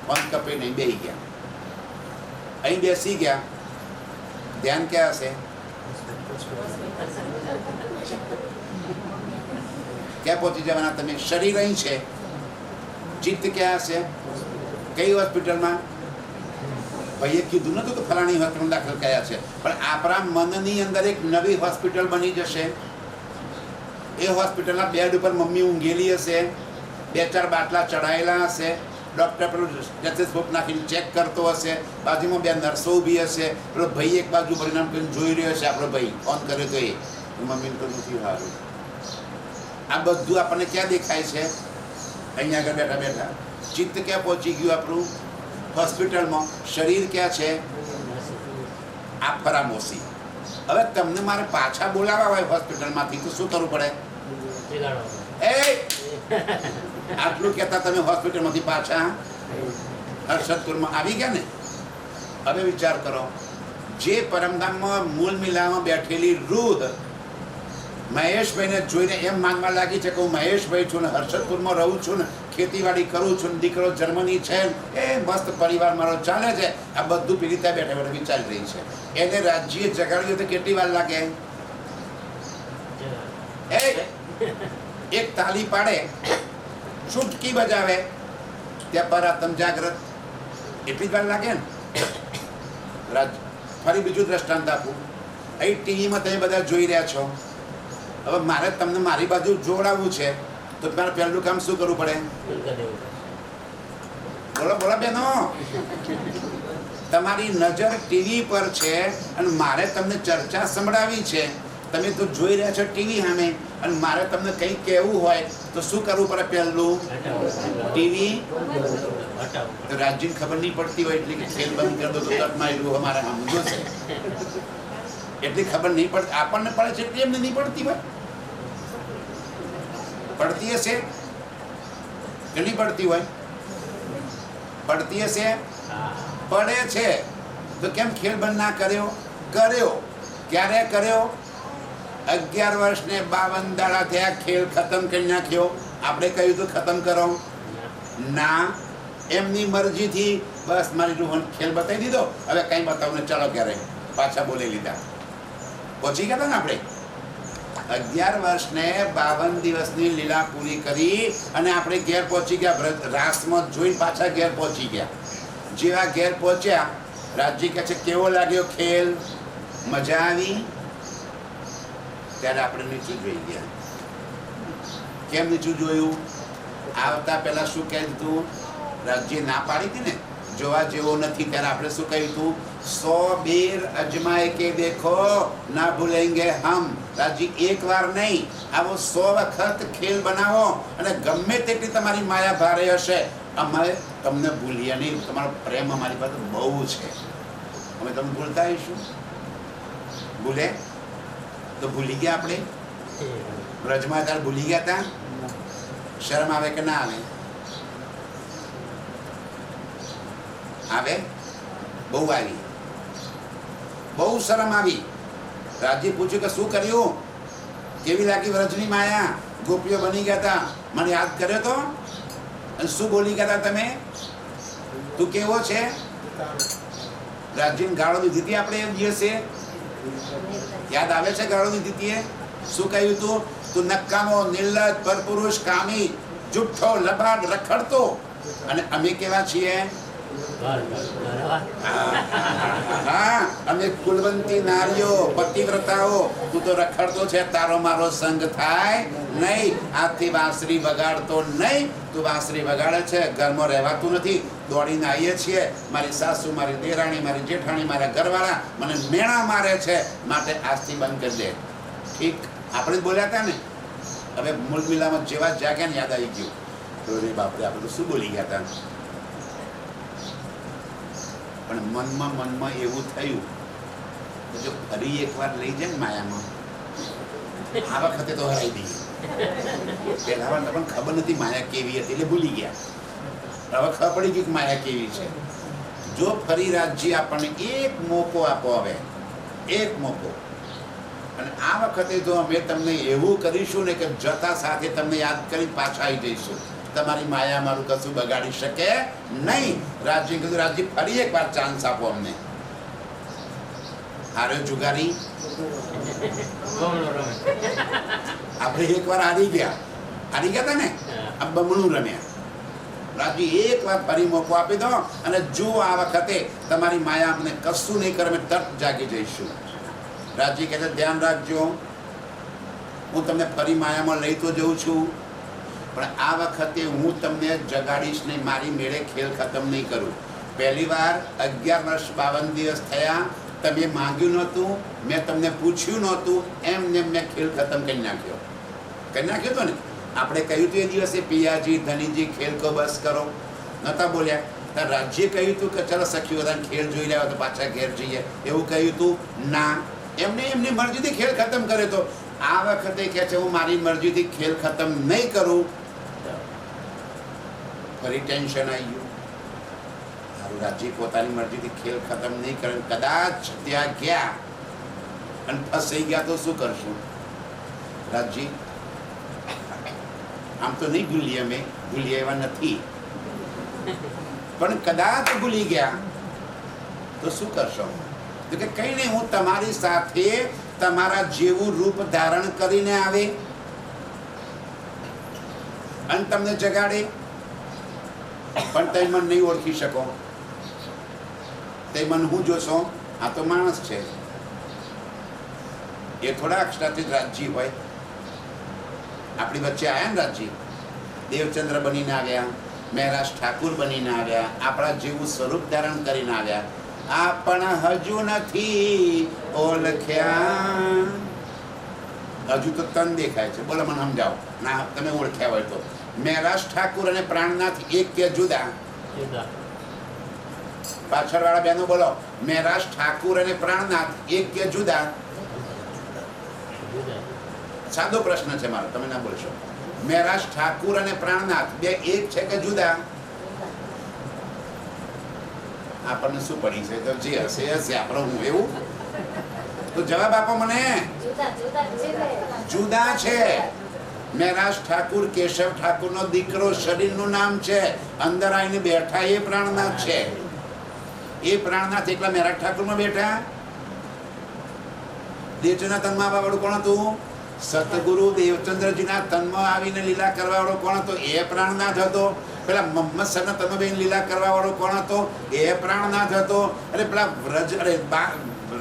ફોન કપી નહીં, બેસી ગયા. અહીં બેસી ગયા, ધ્યાન ક્યાં હશે? ક્યાં પહોંચી જવાના તમે? શરીર અહીં છે, ચિત્ત ક્યાં હશે? કઈ હોસ્પિટલમાં? ભાઈએ કીધું નતું તો ફલાણી હોસ્પિટલમાં દાખલ કર્યા છે, પણ આપણા મનની અંદર એક નવી હોસ્પિટલ બની જશે. એ હોસ્પિટલના બેડ ઉપર મમ્મી ઊંઘેલી હશે, 2-4 બાટલા ચડાયેલા હશે, ડૉક્ટર પેલું સ્ટેથોસ્કોપ નાખીને ચેક કરતો હશે, બાજુમાં 2 નર્સો ઊભી હશે, પેલો ભાઈ એક બાજુ પરિણામ કરીને જોઈ રહ્યો હશે. આપણો ભાઈ ફોન કર્યો તો એ મમ્મીને તો નથી સારું. આ બધું આપણને ક્યાં દેખાય છે? અહીંયા આગળ બેઠા બેઠા. ચિત્ત ક્યાં પહોંચી ગયું આપણું? હોસ્પિટલમાં. શરીર ક્યાં છે? આ ફરામોશી. હવે તમને મારે પાછા બોલાવવા હોય હોસ્પિટલમાંથી તો શું કરવું પડે? આટલું કહેતા તમે હોસ્પિટલમાંથી પાછા હર્ષદપુરમાં આવી ગયા ને. હવે વિચાર કરો, જે પરમધામમાં મૂળ મિલામાં બેઠેલી રૂહ મહેશભાઈને જોઈને એમ માનવા લાગી છે કે હું મહેશભાઈ છું ને હર્ષદપુરમાં રહું છું ને ખેતીવાડી કરું છું ને દીકરો જર્મની છે એ મસ્ત પરિવાર મારો ચાલે છે, આ બધું પીડી ત્યાં બેઠા બેઠા વિચારી રહી છે. એને રાજ્ય જગાડ્યું તો કેટલી વાર લાગે? એક તાલી પાડે, ચૂટકી બજાવે, ત્યાં પરાતમ જાગ્રત, એટલી જ વાર લાગે ને. ફરી બીજું દ્રષ્ટાંત આપું. અહીં ટીવીમાં તમે બધા જોઈ રહ્યા છો. હવે મારે તમને મારી બાજુ જોડાવવું છે તો મારે પહેલું કામ શું કરવું પડે? બોલો બોલો બહેનો. તમારી નજર ટીવી પર છે અને મારે તમને ચર્ચા સંભળાવી છે. તમે તો જોઈ રહ્યા છો ટીવી સામે અને મારે તમને કંઈ કહેવું હોય તો શું કરવું પડે? પહેલું ટીવી. રાજ્યને ખબર નહીં પડતી હોય એટલે કે ખેલ બંધ કરી દો તો તટમાં એવું અમારે સમજો છે એટલી ખબર નહીં પડતી. આપણને પડે છે એટલી એમને નહીં પડતી હોય. પડતી હશે કે નહીં પડતી હોય? પડતી હશે, પડે છે તો કેમ ખેલ બંધ ના કર્યો? કર્યો. ક્યારે કર્યો? 11 વર્ષને 52 દાડા થયા, ખેલ ખતમ કરી નાખ્યો. આપણે કહ્યું તો ખતમ કરો ના, એમની મરજીથી બસ મારી રૂહ ખેલ બતાવી દીધો, હવે કઈ બતાવું ને ચાલો ક્યારે પાછા બોલી લીધા. પહોંચી ગયા ને આપણે 11 વર્ષને 52 દિવસની લીલા પૂરી કરી અને આપણે ઘેર પહોંચી ગયા. રાસમાં જોઈને પાછા ઘેર પહોંચી ગયા. જેવા ઘેર પહોંચ્યા રાજજી કહે છે કેવો લાગ્યો ખેલ? મજા આવી? ત્યારે આપણે નીચું જોઈ ગયા. કેમ નીચું જોયું? આવતા પહેલા શું કહી દીધું? રાજ્ય ના પાડી હતી ને જોવા જેવો નથી. ત્યારે આપણે શું કહ્યું હતું? 100 બેર અજમાય કે દેખો ના ભૂલેંગે હમ. રાજજી એક વાર નહીં, આવો 100 વખત ખેલ બનાવો અને ગમે તેટલી તમારી માયા ભારે હશે, અમે તમને ભૂલીએ નહીં. તમારો પ્રેમ અમારી પાસે બહુ છે, અમે તમને ભૂલતા આવીશું. ભૂલે તો ભૂલી ગયા આપણે. બ્રજમાં ત્યારે ભૂલી ગયા હતા. શરમ આવે કે ના આવે? આવે? બહુ આવી, બહુ શરમ આવી. રાજજી પૂછ્યું કે શું કર્યું? કેવી લાગી વ્રજની માયા? ગોપીઓ બની ગયા હતા, મને યાદ કર્યો તો? અને શું બોલી ગયા હતા તમે? તું કેવો છે? રાજજીને ગાળો દીધી હતી આપણે એ દિવસે, યાદ આવે છે? ગાળો દીધી હતી. શું કહ્યું તું? તું નકામો, નિર્લજ, પરપુરુષ, કામી, જુઠ્ઠો, લબાડ, રખડતો. અને અમે કેવા છીએ? હા, અમે કુલવંતી નારીઓ, પતિવ્રતાઓ. તું તો રખડતો છે, તારો મારો સંગ થાય નહીં. આજથી વાંસળી વગાડતો નહીં. તું વાંસળી વગાડે છે, ઘરમાં રહેવાતું નથી. દોડીને આવીએ છીએ, મારી સાસુ, મારી દેરાણી, મારી જેઠાણી, મારા ઘરવાળા મને મેણા મારે છે, માટે આજથી બંધ કરી દે. ઠીક આપણે જ બોલ્યા હતા ને. હવે મૂળ મિલામાં જેવા જાગ્યા ને યાદ આવી ગયું. તો રે બાપરે, આપણે તો શું બોલી ગયા હતા. પણ મનમાં એવું થયું કે જો ફરી એકવાર લઈ જાય ને માયામાં, આ વખતે તો હરાઈ દઈએ. પહેલા વાર પણ ખબર નથી માયા કેવી હતી એટલે ભૂલી ગયા. હવે ખબર પડી ગઈ કે માયા કેવી છે. જો ફરી રાજજી આપણને એક મોકો આપો, હવે એક મોકો, અને આ વખતે જો અમે તમને એવું કરીશું ને કે જતા સાથે તમને યાદ કરી પાછા આવી જઈશું. તમારી માયા મારું કશું બગાડી શકે નહીં. રાજજી કીધું રાજજી ફરી એકવાર ચાન્સ આપો અમને. હારે જુગારી આપણે એકવાર હારી ગયા હતા ને, આ બમણું રમ્યા. રાજજી એકવાર ફરી મોકો આપી દો અને જો આ વખતે તમારી માયા અમને કશું નહીં કરે, અમે તરત જાગી જઈશું. રાજજી કહે છે ધ્યાન રાખજો, હું તમને ફરી માયામાં લઈ તો જઉં છું, પણ આ વખતે હું તમને જગાડીશ નહીં. મારી મેળે ખેલ ખતમ નહીં કરું. પહેલી વાર 11 વર્ષ 52 દિવસ થયા, તમે માંગ્યું નહોતું, મેં તમને પૂછ્યું નહોતું, એમને મેં ખેલ ખતમ કરી નાખ્યો. કરી નાખ્યો હતો ને. આપણે કહ્યું હતું એ દિવસે પિયાજી ધનીજી ખેલ કો બસ કરો, નહોતા બોલ્યા? ત્યારે રાજ્યે કહ્યું હતું કે ચલો સખીઓ બધાને ખેલ જોઈ રહ્યા તો પાછા ઘેર જઈએ, એવું કહ્યું હતું? ના, એમને એમની મરજીથી ખેલ ખતમ કર્યો હતો. આ વખતે કહે છે હું મારી મરજીથી ખેલ ખતમ નહીં કરું. ફરી ટેન્શન આવી ગયું. રાજજી પોતાની મરજીથી ખેલ ખતમ નહીં કરે, કદાચ ત્યાં ગયા અને ફસાઈ ગયા તો શું કરશું? રાજજી આમ તો નહીં ભૂલીએ, અમે ભૂલી એવા નથી, પણ કદાચ ભૂલી ગયા તો શું કરશો? તો કે કઈ નહીં, હું તમારી સાથે તમારા જેવું રૂપ ધારણ કરીને આવે અને તમને જગાડે, પણ તમે મને નહીં ઓળખી શકો. તે મને હું જોશો? આ તો માણસ છે. એ થોડા અક્ષરાથી રાજજી હોય. આપણી વચ્ચે આવ્યા ને રાજજી, દેવચંદ્ર બનીને આવ્યા, મહેરાજ ઠાકુર બનીને આવ્યા, આપણા જેવું સ્વરૂપ ધારણ કરીને આવ્યા. આપણ હજુ નથી ઓળખ્યા. હજુ તો તન દેખાય છે. બોલો મને સમજાવો, ના તમે ઓળખ્યા હોય તો. મહેરાજ ઠાકુર અને પ્રાણનાથ એક કે જુદા? પાછળ વાળા બહેનો બોલો, મહેરાજ ઠાકુર અને પ્રાણનાથ એક કે જુદા? સાદો પ્રશ્ન છે મારો, તમે ના બોલશો. મહેરાજ ઠાકુર અને પ્રાણનાથ બે એક છે કે જુદા? આપણને શું પડી છે? તો જે હશે હશે, આપણો હું એવું તો જવાબ આપો મને. જુદા છે. મહેરાજ ઠાકુર કેશવ ઠાકુરનો દીકરો, શરીરનું નામ છે, અંદર આવીને બેઠા એ પ્રાણનાથ છે. એ પ્રાણનાથ એકલા મહેરાજ ઠાકુરમાં બેઠા? દેવચંદ્રના તનમાં આવવા વાળું કોણ હતું? સતગુરુ દેવચંદ્રજીના તનમાં આવીને લીલા કરવા વાળો કોણ હતો? એ પ્રાણનાથ હતો. પેલા મોહમ્મદ સરના તનમાં લીલા કરવા વાળો કોણ હતો? એ પ્રાણનાથ હતો. અરે પેલા વ્રજ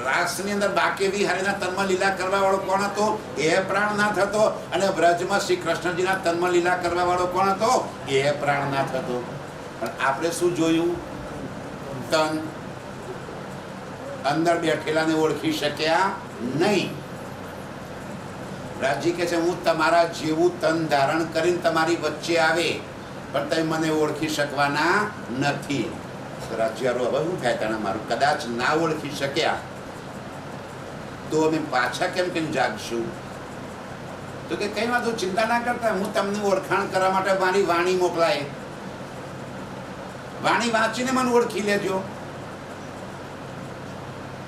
રાસની અંદર બાકે વિહારીના તનમાં લીલા કરવા વાળો કોણ હતો? એ પ્રાણનાથ હતો. અને વ્રજમાં શ્રી કૃષ્ણજીના તનમાં લીલા કરવા વાળો કોણ હતો? એ પ્રાણનાથ હતો. પણ આપણે શું જોયું? તન. અંદર બેઠેલાને ઓળખી શક્યા નહીં. રાજજી કહે છે, હું તમારા જેવું તન ધારણ કરીને તમારી વચ્ચે આવે, પણ તમે મને ઓળખી શકવાના નથી. રાજજી હવે શું થાય? તને મારું કદાચ ના ઓળખી શક્યા તો અમે પાછા કેમ કેમ જાગશું? તો કે કઈ વાંધો, ચિંતા ના કરતા, હું તમને ઓળખાણ કરવા માટે મારી વાણી મોકલાય, વાણી વાંચીને મને ઓળખી લેજો.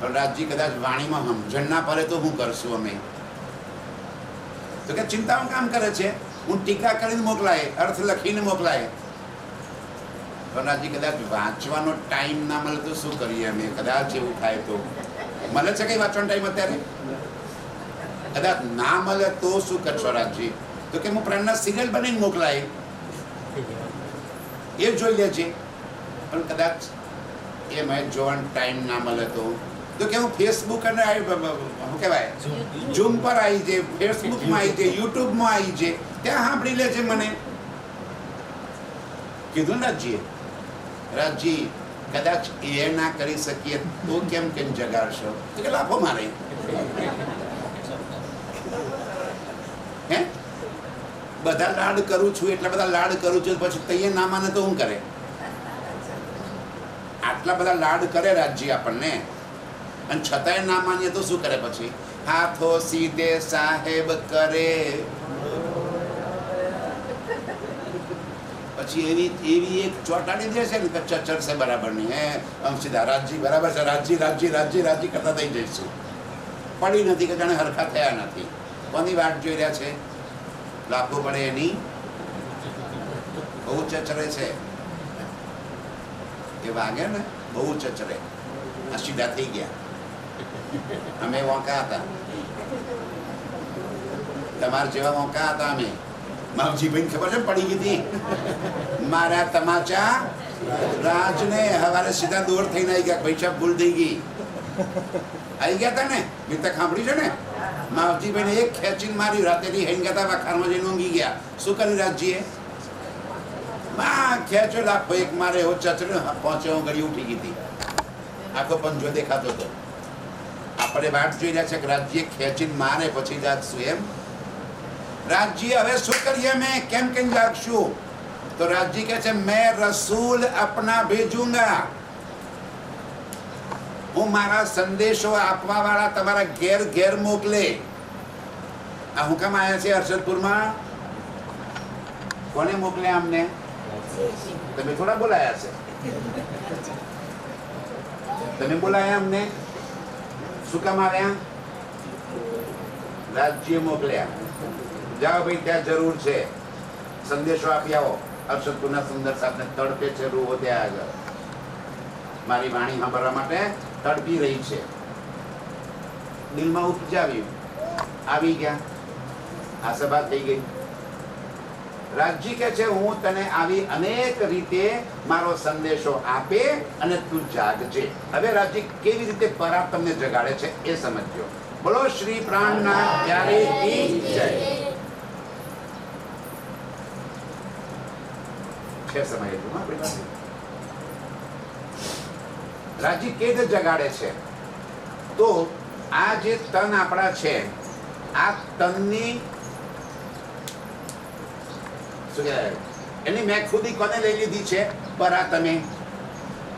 પણ રાજજી કદાચ વાણીમાં સમજણ ના પડે તો શું કરશું અમે? તો કે ચિંતાનું કામ કરે છે, હું ટીકા કરીને મોકલાય, અર્થ લખીને મોકલાય. પણ રાજજી કદાચ વાંચવાનો ટાઈમ ના મળે તો શું કરીએ અમે? કદાચ એવું થાય તો. મળે છે કઈ વાંચવાનો ટાઈમ અત્યારે? કદાચ ના મળે તો શું કરશો રાજજી? તો કે હું પ્રાણનાથ સિરિયલ બનીને મોકલાય, એ જોઈ લેજે. પણ કદાચ એ મેં જોવાનો ટાઈમ ના મળે તો કે હું ફેસબુક અને શું કહેવાય ઝૂમ પર આવી જાય, ફેસબુકમાં આવી જાય, યુટ્યુબમાં આવી જાય, ત્યાં સાંભળી લેજે મને. કીધું રાજજીએ. રાજજી કદાચ એ ના કરી શકીએ તો કેમ કેમ જગાડશો? તો કે લાફો મારે. હે બધા લાડ કરું છું, એટલા બધા લાડ કરું છું, પછી તૈયાર ના માને તો શું કરે? આટલા બધા લાડ કરે રાજજી આપણને, અને છતાંય ના માનીએ તો શું કરે? પછી હાથો સીધે સાહેબ કરે. પછી એવી એક ચોટાડી દે છે ને કે ચચર છે બરાબર નહીં. હે આમ સીધા રાજજી બરાબર છે, રાજજી રાજજી રાજજી રાજજી કરતા થઈ જઈશું. પડી નથી કે જાણે હરખા થયા નથી. કોની વાટ જોઈ રહ્યા છે? લાખો પડે એની. બહુ ચચરે છે એ, વાગે ને બહુ ચચરે. આ સીધા થઈ ગયા. અમે વોંકા હતા, તમારા જેવા વોંકા હતા અમે. માવજીભાઈ ખબર છે પડી ગઈ હતી મારા તમાચા રાજને. હવારે સીધા દોર થઈને આવી ગયા, પૈસા ભૂલ થઈ ગઈ. આવી ગયા હતા ને, મેં તો સાંભળ્યું છે ને. માવજીભાઈને એક ખેંચીને મારી, રાતેથી હેંગ હતા, વાખારમાં જઈને ઊંઘી ગયા. શું કર્યું રાજજીએ? ખેંચો લાખો એક મારે એવો ચચરો પહોંચ્યો, ઘડી ઉઠી ગઈ હતી, આખો પંજો દેખાતો હતો. આપણે વાટ જોઈ રહ્યા છે કે રાજજીએ ખેંચીને મારે પછી જાગશું એમ. રાજજી હવે શું કરીએ? મેં કેમ કેમ જાગશું? તો રાજજી કહે છે, મેં રસૂલ અપના ભેજુંગા. હું મારા સંદેશો આપવા વાળા તમારા ઘેર ઘેર મોકલે. આ હું કેમ આવ્યા છે હર્ષદપુરમાં? કોને મોકલ્યા અમને? તમે થોડા બોલાયા છે. તમે બોલાયા અમને? શું કામ આવ્યા? રાજ્ય મોકલ્યા. જાઓ ભાઈ, ત્યાં જરૂર છે, સંદેશો આપી આવો. અક્ષતપુરના સુંદર સાહેબને તડપે છે રૂહો ત્યાં આગળ. મારી વાણી સાંભળવા માટે તડપી રહી છે. દિલમાં ઉપજાવ્યું, આવી ગયા, આ સભા થઈ ગઈ. રાજજી કે છે હું તને આવી અનેક રીતે મારો સંદેશો આપે અને તું જાગજે. હવે રાજજી કેવી રીતે પરા તમને જગાડે છે એ સમજજો. બોલો શ્રી પ્રાણનાથ પ્યારે કી જય. છે સમય એટલું આપણી પાસે. રાજજી કે જગાડે છે તો આ જે તન આપણા છે, આ તનની એની મેં ખુદી કોને લઈ લીધી છે? પરાતમે.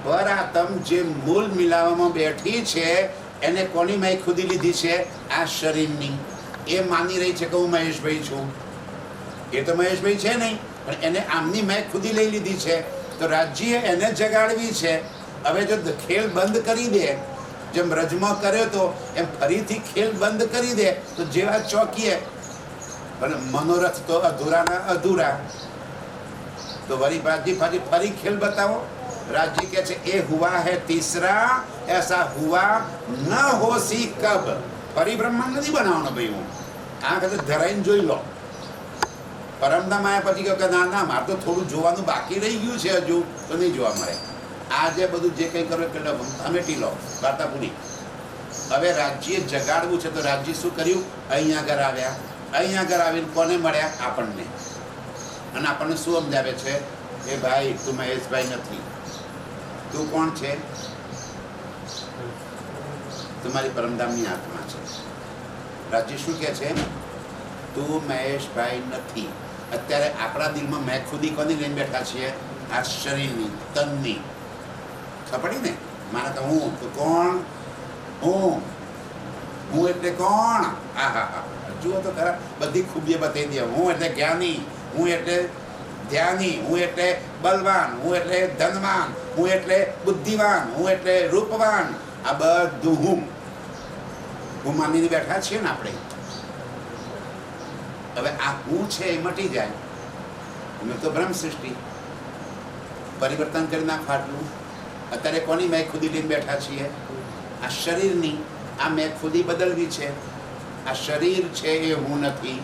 પરાતમ જે મૂળ મિલાવવામાં બેઠી છે એને કોની મેં ખુદી લીધી છે? આ શરીરની. એ માની રહી છે કે હું મહેશભાઈ છું. એ તો મહેશભાઈ છે નહીં, પણ એને આમની મેં ખુદી લઈ લીધી છે. તો રાજ્યએ એને જગાડવી છે. હવે જો ખેલ બંધ કરી દે, જેમ રજમાં કર્યો તો એમ ફરીથી ખેલ બંધ કરી દે તો જેવા ચોકીએ, પણ મનોરથ તો અધૂરાના અધૂરા. તો વળી પાછી ફરી ખેલ બતાવો. રાજજી કહે છે એ હુઆ હે તીસરા, એસા હુઆ ન હોસી કબ. પરિબ્રહ્માંડ નથી બનાવવાનો ભાઈ. હું આ કદાચ ધરાઈને જોઈ લો. પરમધામ આયા પછી કહ્યું કે ના ના, મારે તો થોડું જોવાનું બાકી રહી ગયું છે, હજુ તો નહીં જોવા મળે. આજે બધું જે કંઈ કરો કે અમેટી લો, વાર્તા પૂરી. હવે રાજ્યએ જગાડવું છે તો રાજ્ય શું કર્યું? અહીંયા આગળ આવ્યા. અહીંયા આગળ આવીને કોને મળ્યા? આપણને. અને આપણને શું સમજાવે છે? એ ભાઈ તું મહેશભાઈ નથી. તું કોણ છે? તમારી પરમધામની આત્મા છે. રાજ્ય શું કહે છે? તું મહેશભાઈ નથી. અત્યારે આપણા દિલમાં મેં ખુદી કોની લઈને બેઠા છીએ? આ શરીરની, તનની. ખપડી ને? મારે તો હું તો કોણ? હું એટલે કોણ? આહા, જુઓ તો ખરા, બધી ખૂબીઓ બતાવી દે. હું એટલે જ્ઞાની, હું એટલે ધ્યાની, હું એટલે બલવાન, હું એટલે ધનવાન, હું એટલે બુદ્ધિવાન, હું એટલે રૂપવાન. આ બધું હું માનીને બેઠા છીએ ને આપણે. હવે આ હું છે એ મટી જાય. અમે તો બ્રહ્મ સૃષ્ટિ પરિવર્તન કરી નાખ આટલું. અત્યારે કોની મેં ખુદી લઈને બેઠા છીએ? આ શરીરની. આ મેં ખુદી બદલવી છે. આ શરીર છે એ હું નથી.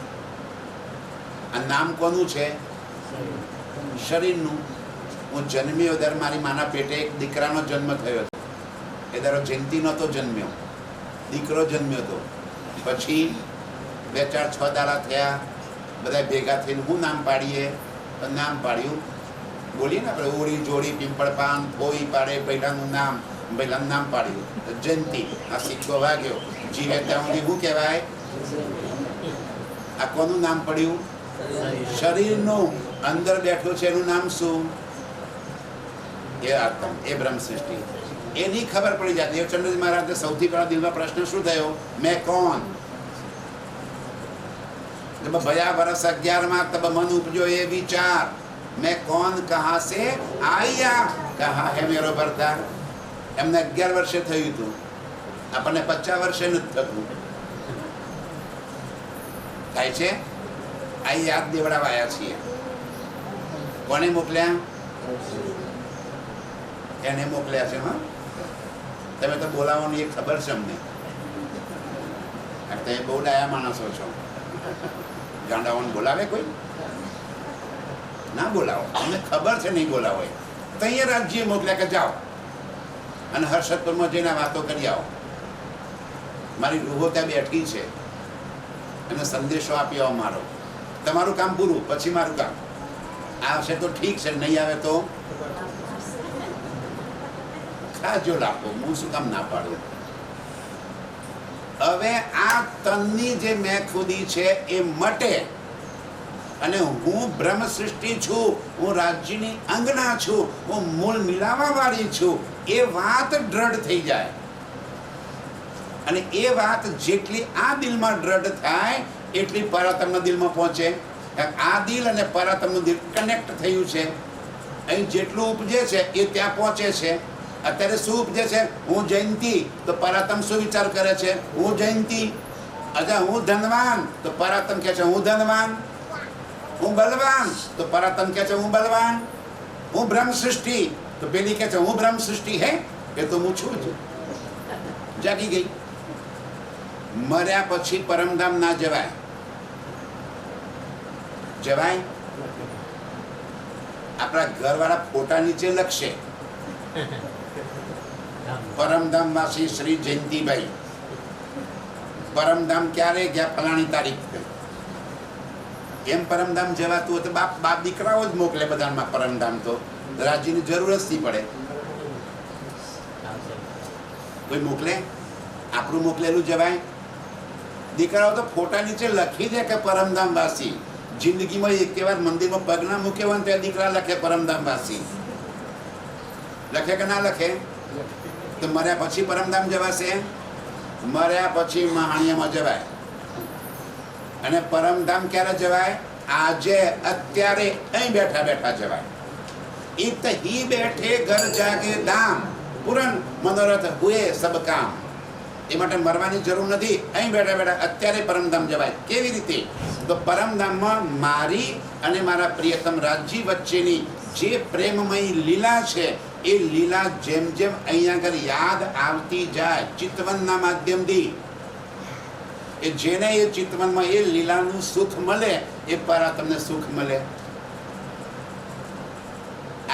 આ નામ કોનું છે? શરીરનું. હું જન્મ્યો દર મારી માના પેટે એક દીકરાનો જન્મ થયો હતો. એ દર જયંતિ નહોતો જન્મ્યો, દીકરો જન્મ્યો હતો. પછી 2-4-6 દાડા થયા, બધા ભેગા થઈને હું નામ પાડીએ? નામ પાડ્યું, બોલીએ ને આપણે, ઓળી જોડી પિંપળ પાન ફોઈ પાડે પહેલાનું નામ. પહેલાનું નામ પાડ્યું જયંતિ. આ સિક્કો વાગ્યો, જીવે ત્યાં સુધી શું કહેવાય? આ કોનું નામ પડ્યું? શરીરનું. અંદર બેઠો છે એનું નામ શું? એ આત્મ, એ બ્રહ્મ સૃષ્ટિ. એની ખબર પડી જાય. દેવચંદ્રજી મહારાજને સૌથી પહેલા દિલમાં પ્રશ્ન શું થયો? મેં કોણ? जब भया वर्ष 11 तब मन उपजो ये विचार, मैं कौन कहाँ से आया, कहाँ है मेरो भरता. એમને 11 વર્ષે થયું હતું, આપણને 50 વર્ષે નથી થતું. થાય છે. આ યાદ દેવડાવા આવ્યા છીએ. કોને મોકલ્યા? એને મોકલ્યા છે. હા, તમે તો બોલાવવાની એક ખબર છે અમને. તમે બહુ ડાયા માણસો છો. ગાંડાઓને બોલાવે કોઈ? ના બોલાવો. અમને ખબર છે નહીં બોલાવો. તો અહીંયા રાજ્ય મોકલ્યા કે જાઓ અને હર્ષદપુરમાં જઈને વાતો કરી આવો. મારી રૂહો ત્યાં બેઠી છે, એને સંદેશો આપી આવો મારો. તમારું કામ પૂરું, પછી મારું કામ. આવશે તો ઠીક છે, નહીં આવે તો ખાજો લાખો. હું શું કામ ના પાડું? હવે આ તનની જે મેં ખુદી છે એ મટે અને હું બ્રહ્મ સૃષ્ટિ છું, હું રાજ્યની અંગના છું, હું મૂળ મિલાવા વાળી છું, એ વાત દ્રઢ થઈ જાય. અને એ વાત જેટલી આ દિલમાં દ્રઢ થાય એટલી પરાતમના દિલમાં પહોંચે. આ દિલ અને પરાતમનું દિલ કનેક્ટ થયું છે. અહીં જેટલું ઉપજે છે એ ત્યાં પહોંચે છે. અત્યારે શું ઉપજે છે? હું જયંતી, તો પરાતમ શું વિચાર કરે છે? હું જયંતી. અચ્છા, હું ધનવાન, તો પરાતમ કહે છે હું ધનવાન. હું બલવાન, તો પરાતમ કહે છે હું બલવાન. હું બ્રહ્મ સૃષ્ટિ, તો પેલી કહે છે હું બ્રહ્મ સૃષ્ટિ. હે, એ તો હું છું જ. જાગી ગઈ. મર્યા પછી પરમધામ ના જવાય. જવાય? આપણા ઘરવાળા ફોટા નીચે લખશે પરમધામ વાસી શ્રી જયંતિભાઈ. પરમધામ ક્યારે ગયા? ફલાણી તારીખ. એમ પરમધામ જવાતું હોય તો બાપ દીકરાઓ જ મોકલે બધામાં પરમધામ. તો રાજ્યની જરૂર જ નહીં પડે. કોઈ મોકલે? આપણું મોકલેલું જવાય? દીકરાઓ તો ફોટા નીચે લખી દે કે પરમધામ વાસી. જિંદગીમાં એક વાર મંદિરમાં પગ ના મૂકે હોય તો દીકરા લખે પરમધામ વાસી. લખે કે ના લખે? તો મર્યા પછી પરમધામ જવાશે? મર્યા પછી મહાણિયામાં જવાય. અને પરમધામ ક્યારે જવાય? આજે, અત્યારે, અહીં બેઠા બેઠા જવાય. इत ही बैठे घर जागे धाम, पूरन मनोरथ हुए सब काम. એ માટે મરવાની જરૂર નથી. અહીં બેઠા બેઠા અત્યારે પરમધામ જવાય. કેવી રીતે? તો પરમધામમાં મારી અને મારા પ્રિયતમ રાજજી વચ્ચેની જે પ્રેમમય લીલા છે, એ લીલા જેમ જેમ અહીંયા આગળ યાદ આવતી જાય ચિતવનના માધ્યમથી, એ જેને એ ચિતવનમાં એ લીલાનું સુખ મળે, એ પરા તમને સુખ મળે.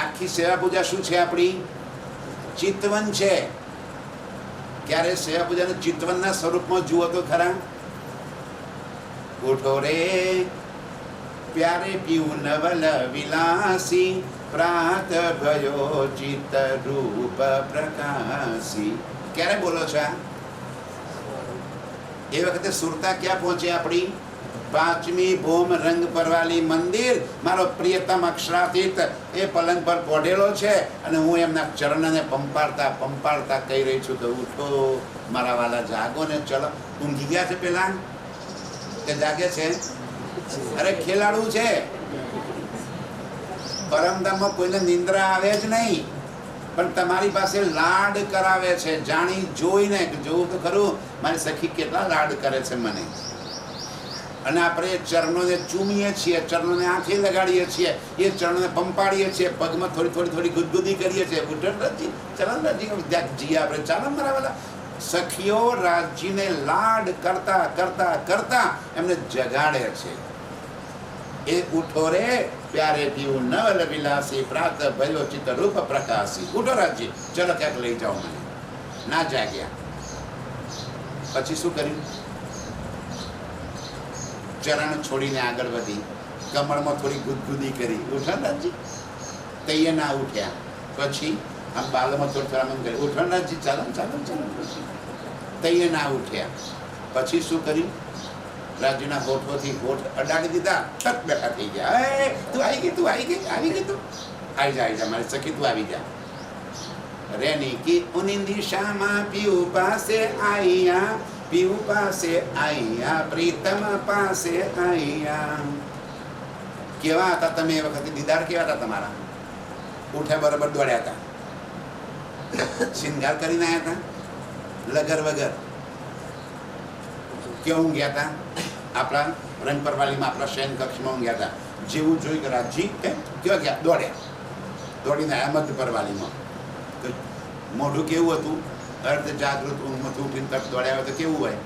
આખી સેવા પૂજા શું છે? આપણી ચિતવન છે. ક્યારે સેવા પૂજાને ચિતવનના સ્વરૂપમાં જુઓ તો ખરા. ઉઠો રે પ્યારે પીવું નવલ વિલાસી, પ્રાત ભયો ચિત્ત રૂપ પ્રકાશી. ક્યારે બોલો છો? એ વખતે સુરતા ક્યાં પહોંચે આપણી? 5મી ભૂમ રંગ પરવાલી મંદિર. મારો પ્રિયતમ અક્ષરાતીત એ પલંગ પર પોઢેલો છે અને હું એમના ચરણને પંપાળતા પંપાળતા કહી રહી છું કે ઉઠો મારા વાલા, જાગો ને ચલો. ઊંઘી ગયા છે પેલા કે જાગે છે? અરે ખેલાડુ છે. પરમધામમાં કોઈને નિંદ્રા આવે જ નહીં, પણ તમારી પાસે લાડ કરાવે છે. જાણી જોઈને જોવું તો ખરું, મારી સખી કેટલા લાડ કરે છે મને. અને આપણે ચરણોને ચૂમીએ છીએ, ચરણોને આંખે લગાડીએ છીએ, એ ચરણોને પંપાડીએ છીએ, પગમાં થોડી થોડી ગુદગુદી કરીએ છીએ. ઉઠનરાજી ચલનરાજી જી આપણે ચાલો મારા વાલા. સખીઓ રાજજીને લાડ કરતા કરતા કરતા એમને જગાડે છે. એ ઉઠો રે પ્યારે પીવું નવલ વિલાસી, પ્રાત ભયો ચિત્ત રૂપ પ્રકાશી. ઉઠો રાજજી, ચલો ક્યાંક લઈ જાઓ મને. ના જાગ્યા. પછી શું કર્યું? ચરણ છોડીને આગળ વધી, કમળમાં થોડી ગુદગુદી કરી. ઉઠણરાજી તૈયે ના ઉઠ્યા. પછી આમ બાલમાં થોડું થોડા કરી. ઉઠણરાજી ચાલો ચાલો ચાલો. તૈયે ના ઉઠ્યા. પછી શું કર્યું? રાજ્યના હોઠોથી હોઠ અડાડી દીધા. તક બેઠા થઈ ગયા. એ તું આવી ગઈ, તું આવી ગઈ, આવી ગઈ, તું આવી જા, આવી જા મારી સખી, તું આવી જા. રેની કી ઉનિંદી શામાં પીવું પાસે આયા, પીવું પાસે આયા, પ્રીતમ પાસે આયા. કેવા હતા તમે એ વખતે? દીદાર કેવા હતા તમારા? ઉઠ્યા બરાબર દોડ્યા હતા, શિંગાર કરીને આવ્યા હતા, લગર વગર. કેવું ઊંઘ્યા હતા? આપણા રંગપરવાલીમાં, આપણા શયન કક્ષમાં ઊંઘ્યા હતા. જેવું જોઈ કે રાજજી કેવા ગયા? દોડ્યા. દોડીને આવ્યા મધ્ય પરવાલીમાં. મોઢું કેવું હતું? અર્ધ જાગૃત ઊંઘમાંથી ઉઠીને તરફ દોડ્યા હોય તો કેવું હોય?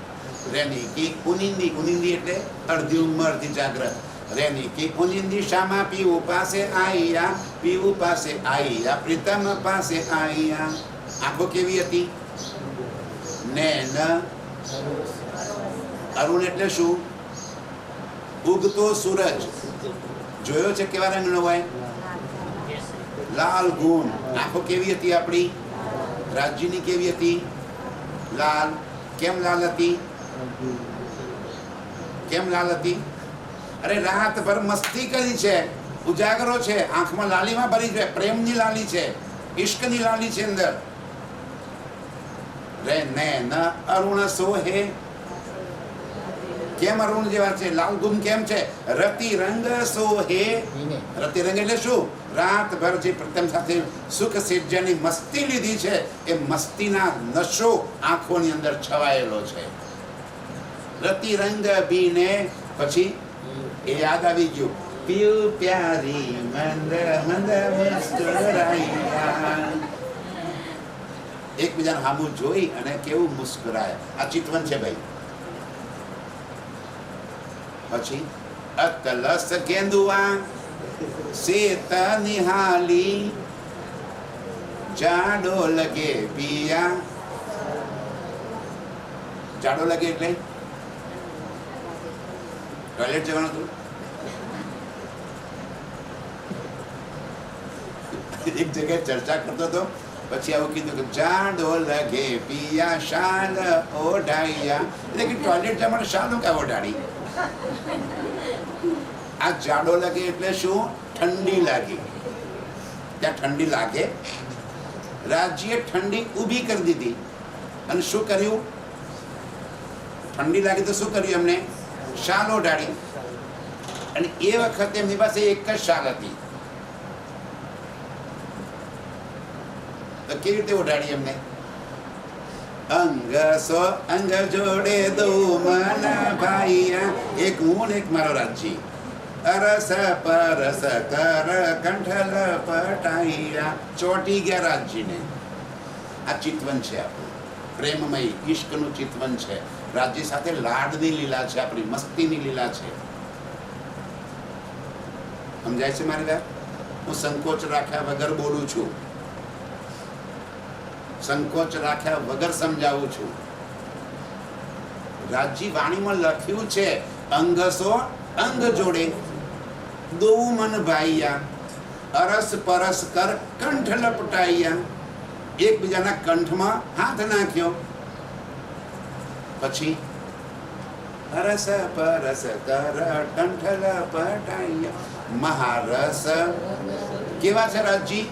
રેની કી ઉનિંદી, ઉનિંદી એટલે અડધી ઊંઘમાં અડધી જાગ્રત. રેની કી ઉનિંદી શામાં પીવું પાસે આયા, પીવું પાસે આયા, પ્રીતમ પાસે આયા. આંખો કેવી હતી? નૈન. અરુણ એટલે શું? ઉગતો સૂરજ. જોયો છે કેવા રંગનો હોય? લાલ ગુણ. આંખો કેવી હતી આપણી? રાજ્યની કેવી હતી? લાલ. કેમ લાલ હતી? કેમ લાલ હતી? અરે રાતભર મસ્તી કરી છે, ઉજાગરો છે, આંખમાં લાલીમાં ભરી છે, પ્રેમની લાલી છે, ઇશ્કની લાલી છે અંદર. રે નૈન અરુણ સોહે. કેમ અરુણ જેવા છે? લાલ ગુમ કેમ છે? રતિ રંગ સોહે. રતિ રંગ એટલે શું? રાતભર જે પ્રથમ સાથે સુખ સેજ્જાની મસ્તી લીધી છે એ મસ્તીના નશો આંખોની અંદર છવાયેલો છે. રતિ રંગ બીને પછી એ યાદ આવી ગયું, પીયું પ્યારી મંદ મંદ મુસ્કરાયા. એકબીજાને સામું જોઈ અને કેવું મુસ્કરાય. આ ચિતવન છે ભાઈ. પછી અતલસ કેન્દુઆ સેત નિહાલી જાડો લગે પિયા. જાડો લગે એટલે ટોયલેટ જવાનું હતું. એક જગ્યાએ ચર્ચા કરતો હતો, પછી આવું કીધું કે જાડો લગે પિયા શાલ ઓઢાયા. એટલે કે ટોયલેટ જવાનું શાલ કે ઓઢાડી. આ જાડો લાગે એટલે શું? ઠંડી લાગી. ત્યાં ઠંડી લાગે. રાજ્યે ઠંડી ઊભી કરી દીધી અને શું કર્યું? ઠંડી લાગી તો શું કર્યું એમને? શાલ ઓઢાડી. અને એ વખતે એમની પાસે એક જ શાલ હતી. તો કેવી રીતે ઓઢાડી એમને? અંગ સો અંગ જોડે દો મના ભાઈયા. એક હું ને એક મારો રાજ્ય. અરસ પરસ કર કંઠલ પટાઈયા. ચોટી ગયા રાજ્યને. આ ચિતવન છે આપણું પ્રેમમય ઈશ્કનું ચિતવન છે. રાજ્ય સાથે લાડની લીલા છે, આપણી મસ્તીની લીલા છે. સમજાય છે મારી વાત? હું સંકોચ રાખ્યા વગર બોલું છું, સંકોચ રાખ્યા વગર સમજાવું છું. રાજ્ય વાણીમાં લખ્યું છે અંગસો અંગ જોડે દો મન ભાઈયા. અરસ પરસ કર કંઠ લપટાઈયા. એકબીજાના કંઠમાં હાથ નાખ્યો. પછી અરસ પરસ કર કંઠ લપટાઈયા. મહારસ કેવા છે રાજ્ય?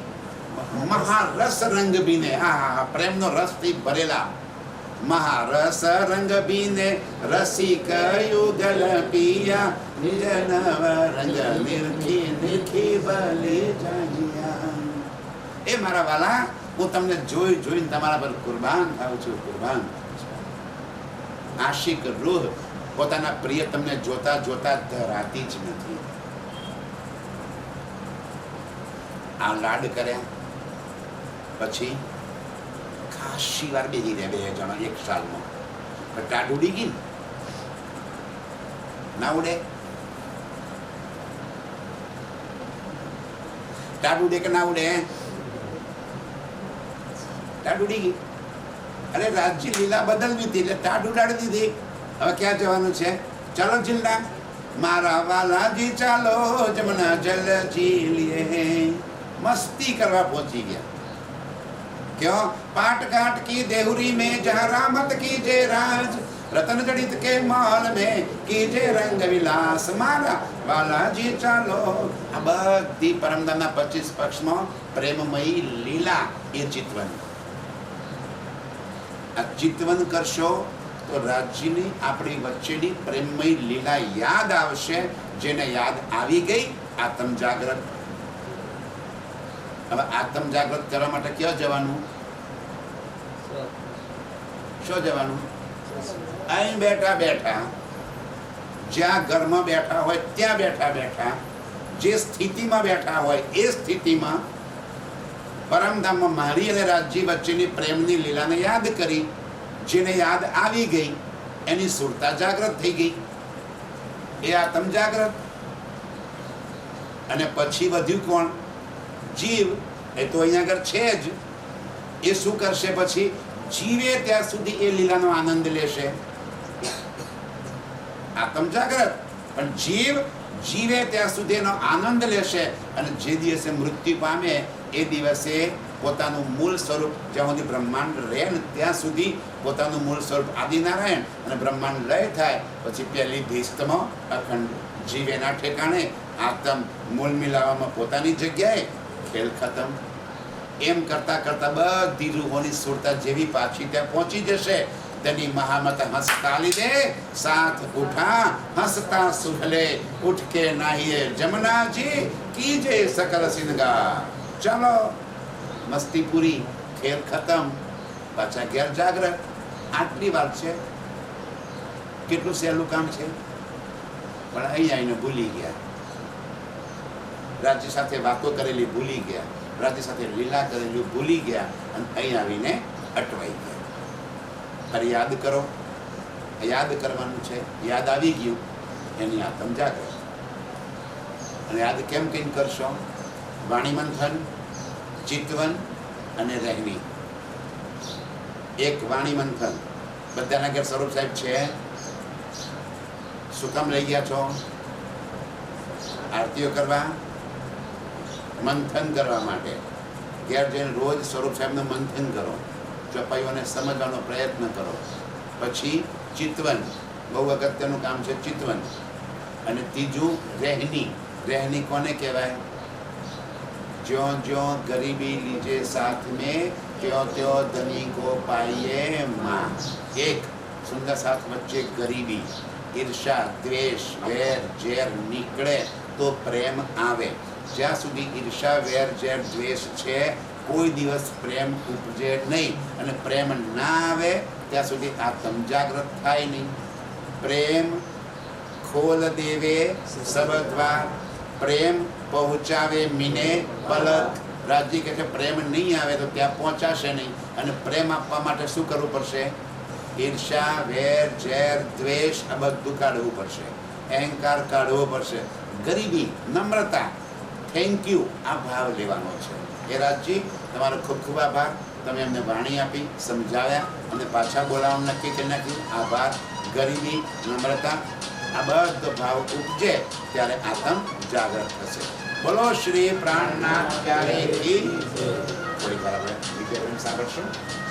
મહારસ રંગ બીને. આ પ્રેમનો રસથી ભરેલા. મહારસ રંગ બીને રસિક યુગલ પિયા. નિજ નવ રંગ નિરખી નિરખી બલી જાનિયા. એ મારા વાલા, હું તમને જોઈ જોઈને તમારા પર કુરબાન થાઉં છું, કુરબાન. આશિક રૂહ પોતાના પ્રિય તમને જોતા જોતા ધરાતી જ નથી. આ લાડ કર્યા પછી ખાસી વાર બેસી રહ્યા બે જણા એક સાલમાં. ટાઢ ઉડી ગઈ ના ઉડે? ટાઢ ઉડે કે ના ઉડે? ટાઢ ઉડી ગઈ. અરે રાજ્ય લીલા બદલવી હતી એટલે ટાઢ ઉડાડી દીધી. હવે ક્યાં જવાનું છે? ચાલો જિલ્લા મારા વાલાજી ચાલો જમના જલ જીલીએ. મસ્તી કરવા પહોંચી ગયા. क्यों? पाट घाट की देहुरी में जहाँ रामत कीजे राज, रतन जड़ित के माल में कीजे रंग विलास. मारा बालाजी चालो. આ બધી પરમદાના 25 પક્ષમાં પ્રેમમયી લીલા એ ચિતવન. આ ચિતવન કરશો તો રાજ્યની આપણી વચ્ચેની પ્રેમમયી લીલા યાદ આવશે. જેને યાદ આવી ગઈ આત્મ જાગૃત. હવે આત્મ જાગૃત કરવા માટે ક્યાં જવાનું? શું જવાનું? અહીં બેઠા બેઠા, જ્યાં ઘરમાં બેઠા હોય ત્યાં બેઠા બેઠા, જે સ્થિતિમાં બેઠા હોય એ સ્થિતિમાં પરમધામમાં મારી અને રાજ્ય વચ્ચેની પ્રેમની લીલાને યાદ કરી. જેને યાદ આવી ગઈ એની સુરતા જાગૃત થઈ ગઈ. એ આત્મ જાગૃત. અને પછી વધ્યું કોણ? જીવ. એ તો અહીંયા આગળ છે જ. એ શું કરશે પછી? જીવે ત્યાં સુધી એ લીલાનો આનંદ લેશે. આત્મ જાગૃત. પણ જીવ જીવે ત્યાં સુધી એનો આનંદ લેશે. અને જે દિવસે મૃત્યુ પામે એ દિવસે પોતાનું મૂળ સ્વરૂપ, જ્યાં સુધી બ્રહ્માંડ રહે ને ત્યાં સુધી પોતાનું મૂળ સ્વરૂપ આદિનારાયણ અને બ્રહ્માંડ લય થાય પછી પહેલી ભીસ્તમાં અખંડ. જીવ એના ઠેકાણે, આત્મ મૂળ મિલાવવામાં પોતાની જગ્યાએ, ખેલ ખતમ. એમ કરતા કરતા બધી રૂહોની સુરતા જેવી પાછી ત્યાં પહોંચી જશે. તેની મહામત હસતા લીધે સાથ ઉઠા હસતા સુહલે ઉઠ કે નાહીએ જમનાજી કી જય સકલ સિંગાર. ચાલો મસ્તી પૂરી, ખેલ ખતમ, પાછા ઘેર જાગ્રત. આટલી વાત છે. કેટલું સહેલું કામ છે, પણ અહીં આવીને ભૂલી ગયા. રાજ્ય સાથે વાતો કરેલી ભૂલી ગયા, રાજ્ય સાથે લીલા કરેલી ભૂલી ગયા, અને અહીં આવીને અટવાઈ ગયા. ફરી યાદ કરો. યાદ કરવાનું છે. યાદ આવી ગયું એની આત્મ જાગૃત. અને યાદ કેમ કંઈ કરશો? વાણી મંથન, ચિતવન અને રહેણી. એક વાણી મંથન. બધાના ઘેર સ્વરૂપ સાહેબ છે? શું કામ લઈ ગયા છો? આરતીઓ કરવા, મંથન કરવા માટે. ઘેર જઈને રોજ સ્વરૂપ સાહેબનું મંથન કરો, ચોપાઈઓને સમજવાનો પ્રયત્ન કરો. પછી ચિતવન, બહુ અગત્યનું કામ છે ચિતવન. અને ત્રીજું રહેણી. રહેણી કોને કહેવાય? જ્યો જ્યો ગરીબી લીજે સાથ में ત્યો ત્યો ધની કો પાઈએ માં. એક સુંદર સાથ વચ્ચે ગરીબી, ઈર્ષા, દ્વેષ, વેર ઝેર નીકળે તો પ્રેમ આવે. જ્યાં સુધી ઈર્ષા, વેર ઝેર દ્વેષ છે, કોઈ દિવસ પ્રેમ ઉપજે નહીં. અને પ્રેમ ના આવે ત્યાં સુધી આત્મ જાગૃત થાય નહીં. પ્રેમ ખોલ દેવે સબ દ્વાર, પ્રેમ પહોંચાવે મીને પલક. રાજજી કહે છે પ્રેમ નહીં આવે તો ત્યાં પહોંચાશે નહીં. અને પ્રેમ આપવા માટે શું કરવું પડશે? ઈર્ષા, વેર ઝેર દ્વેષ આ બધું કાઢવું પડશે. અહંકાર કાઢવો પડશે. ગરીબી, નમ્રતા, થેન્ક યુ આ ભાવ લેવાનો છે. એ રાજજી તમારો ખૂબ ખૂબ આભાર. તમે અમને વાણી આપી, સમજાવ્યા અને પાછા બોલાવવાનું નક્કી કરી નાખ્યું. આભાર. ગરીબી, નમ્રતા આ બધો ભાવ ઉપજે ત્યારે આત્મ જાગૃત થશે. બોલો શ્રી પ્રાણનાથ પ્યારે કી. થોડી વાર આપણે સાંભળશું.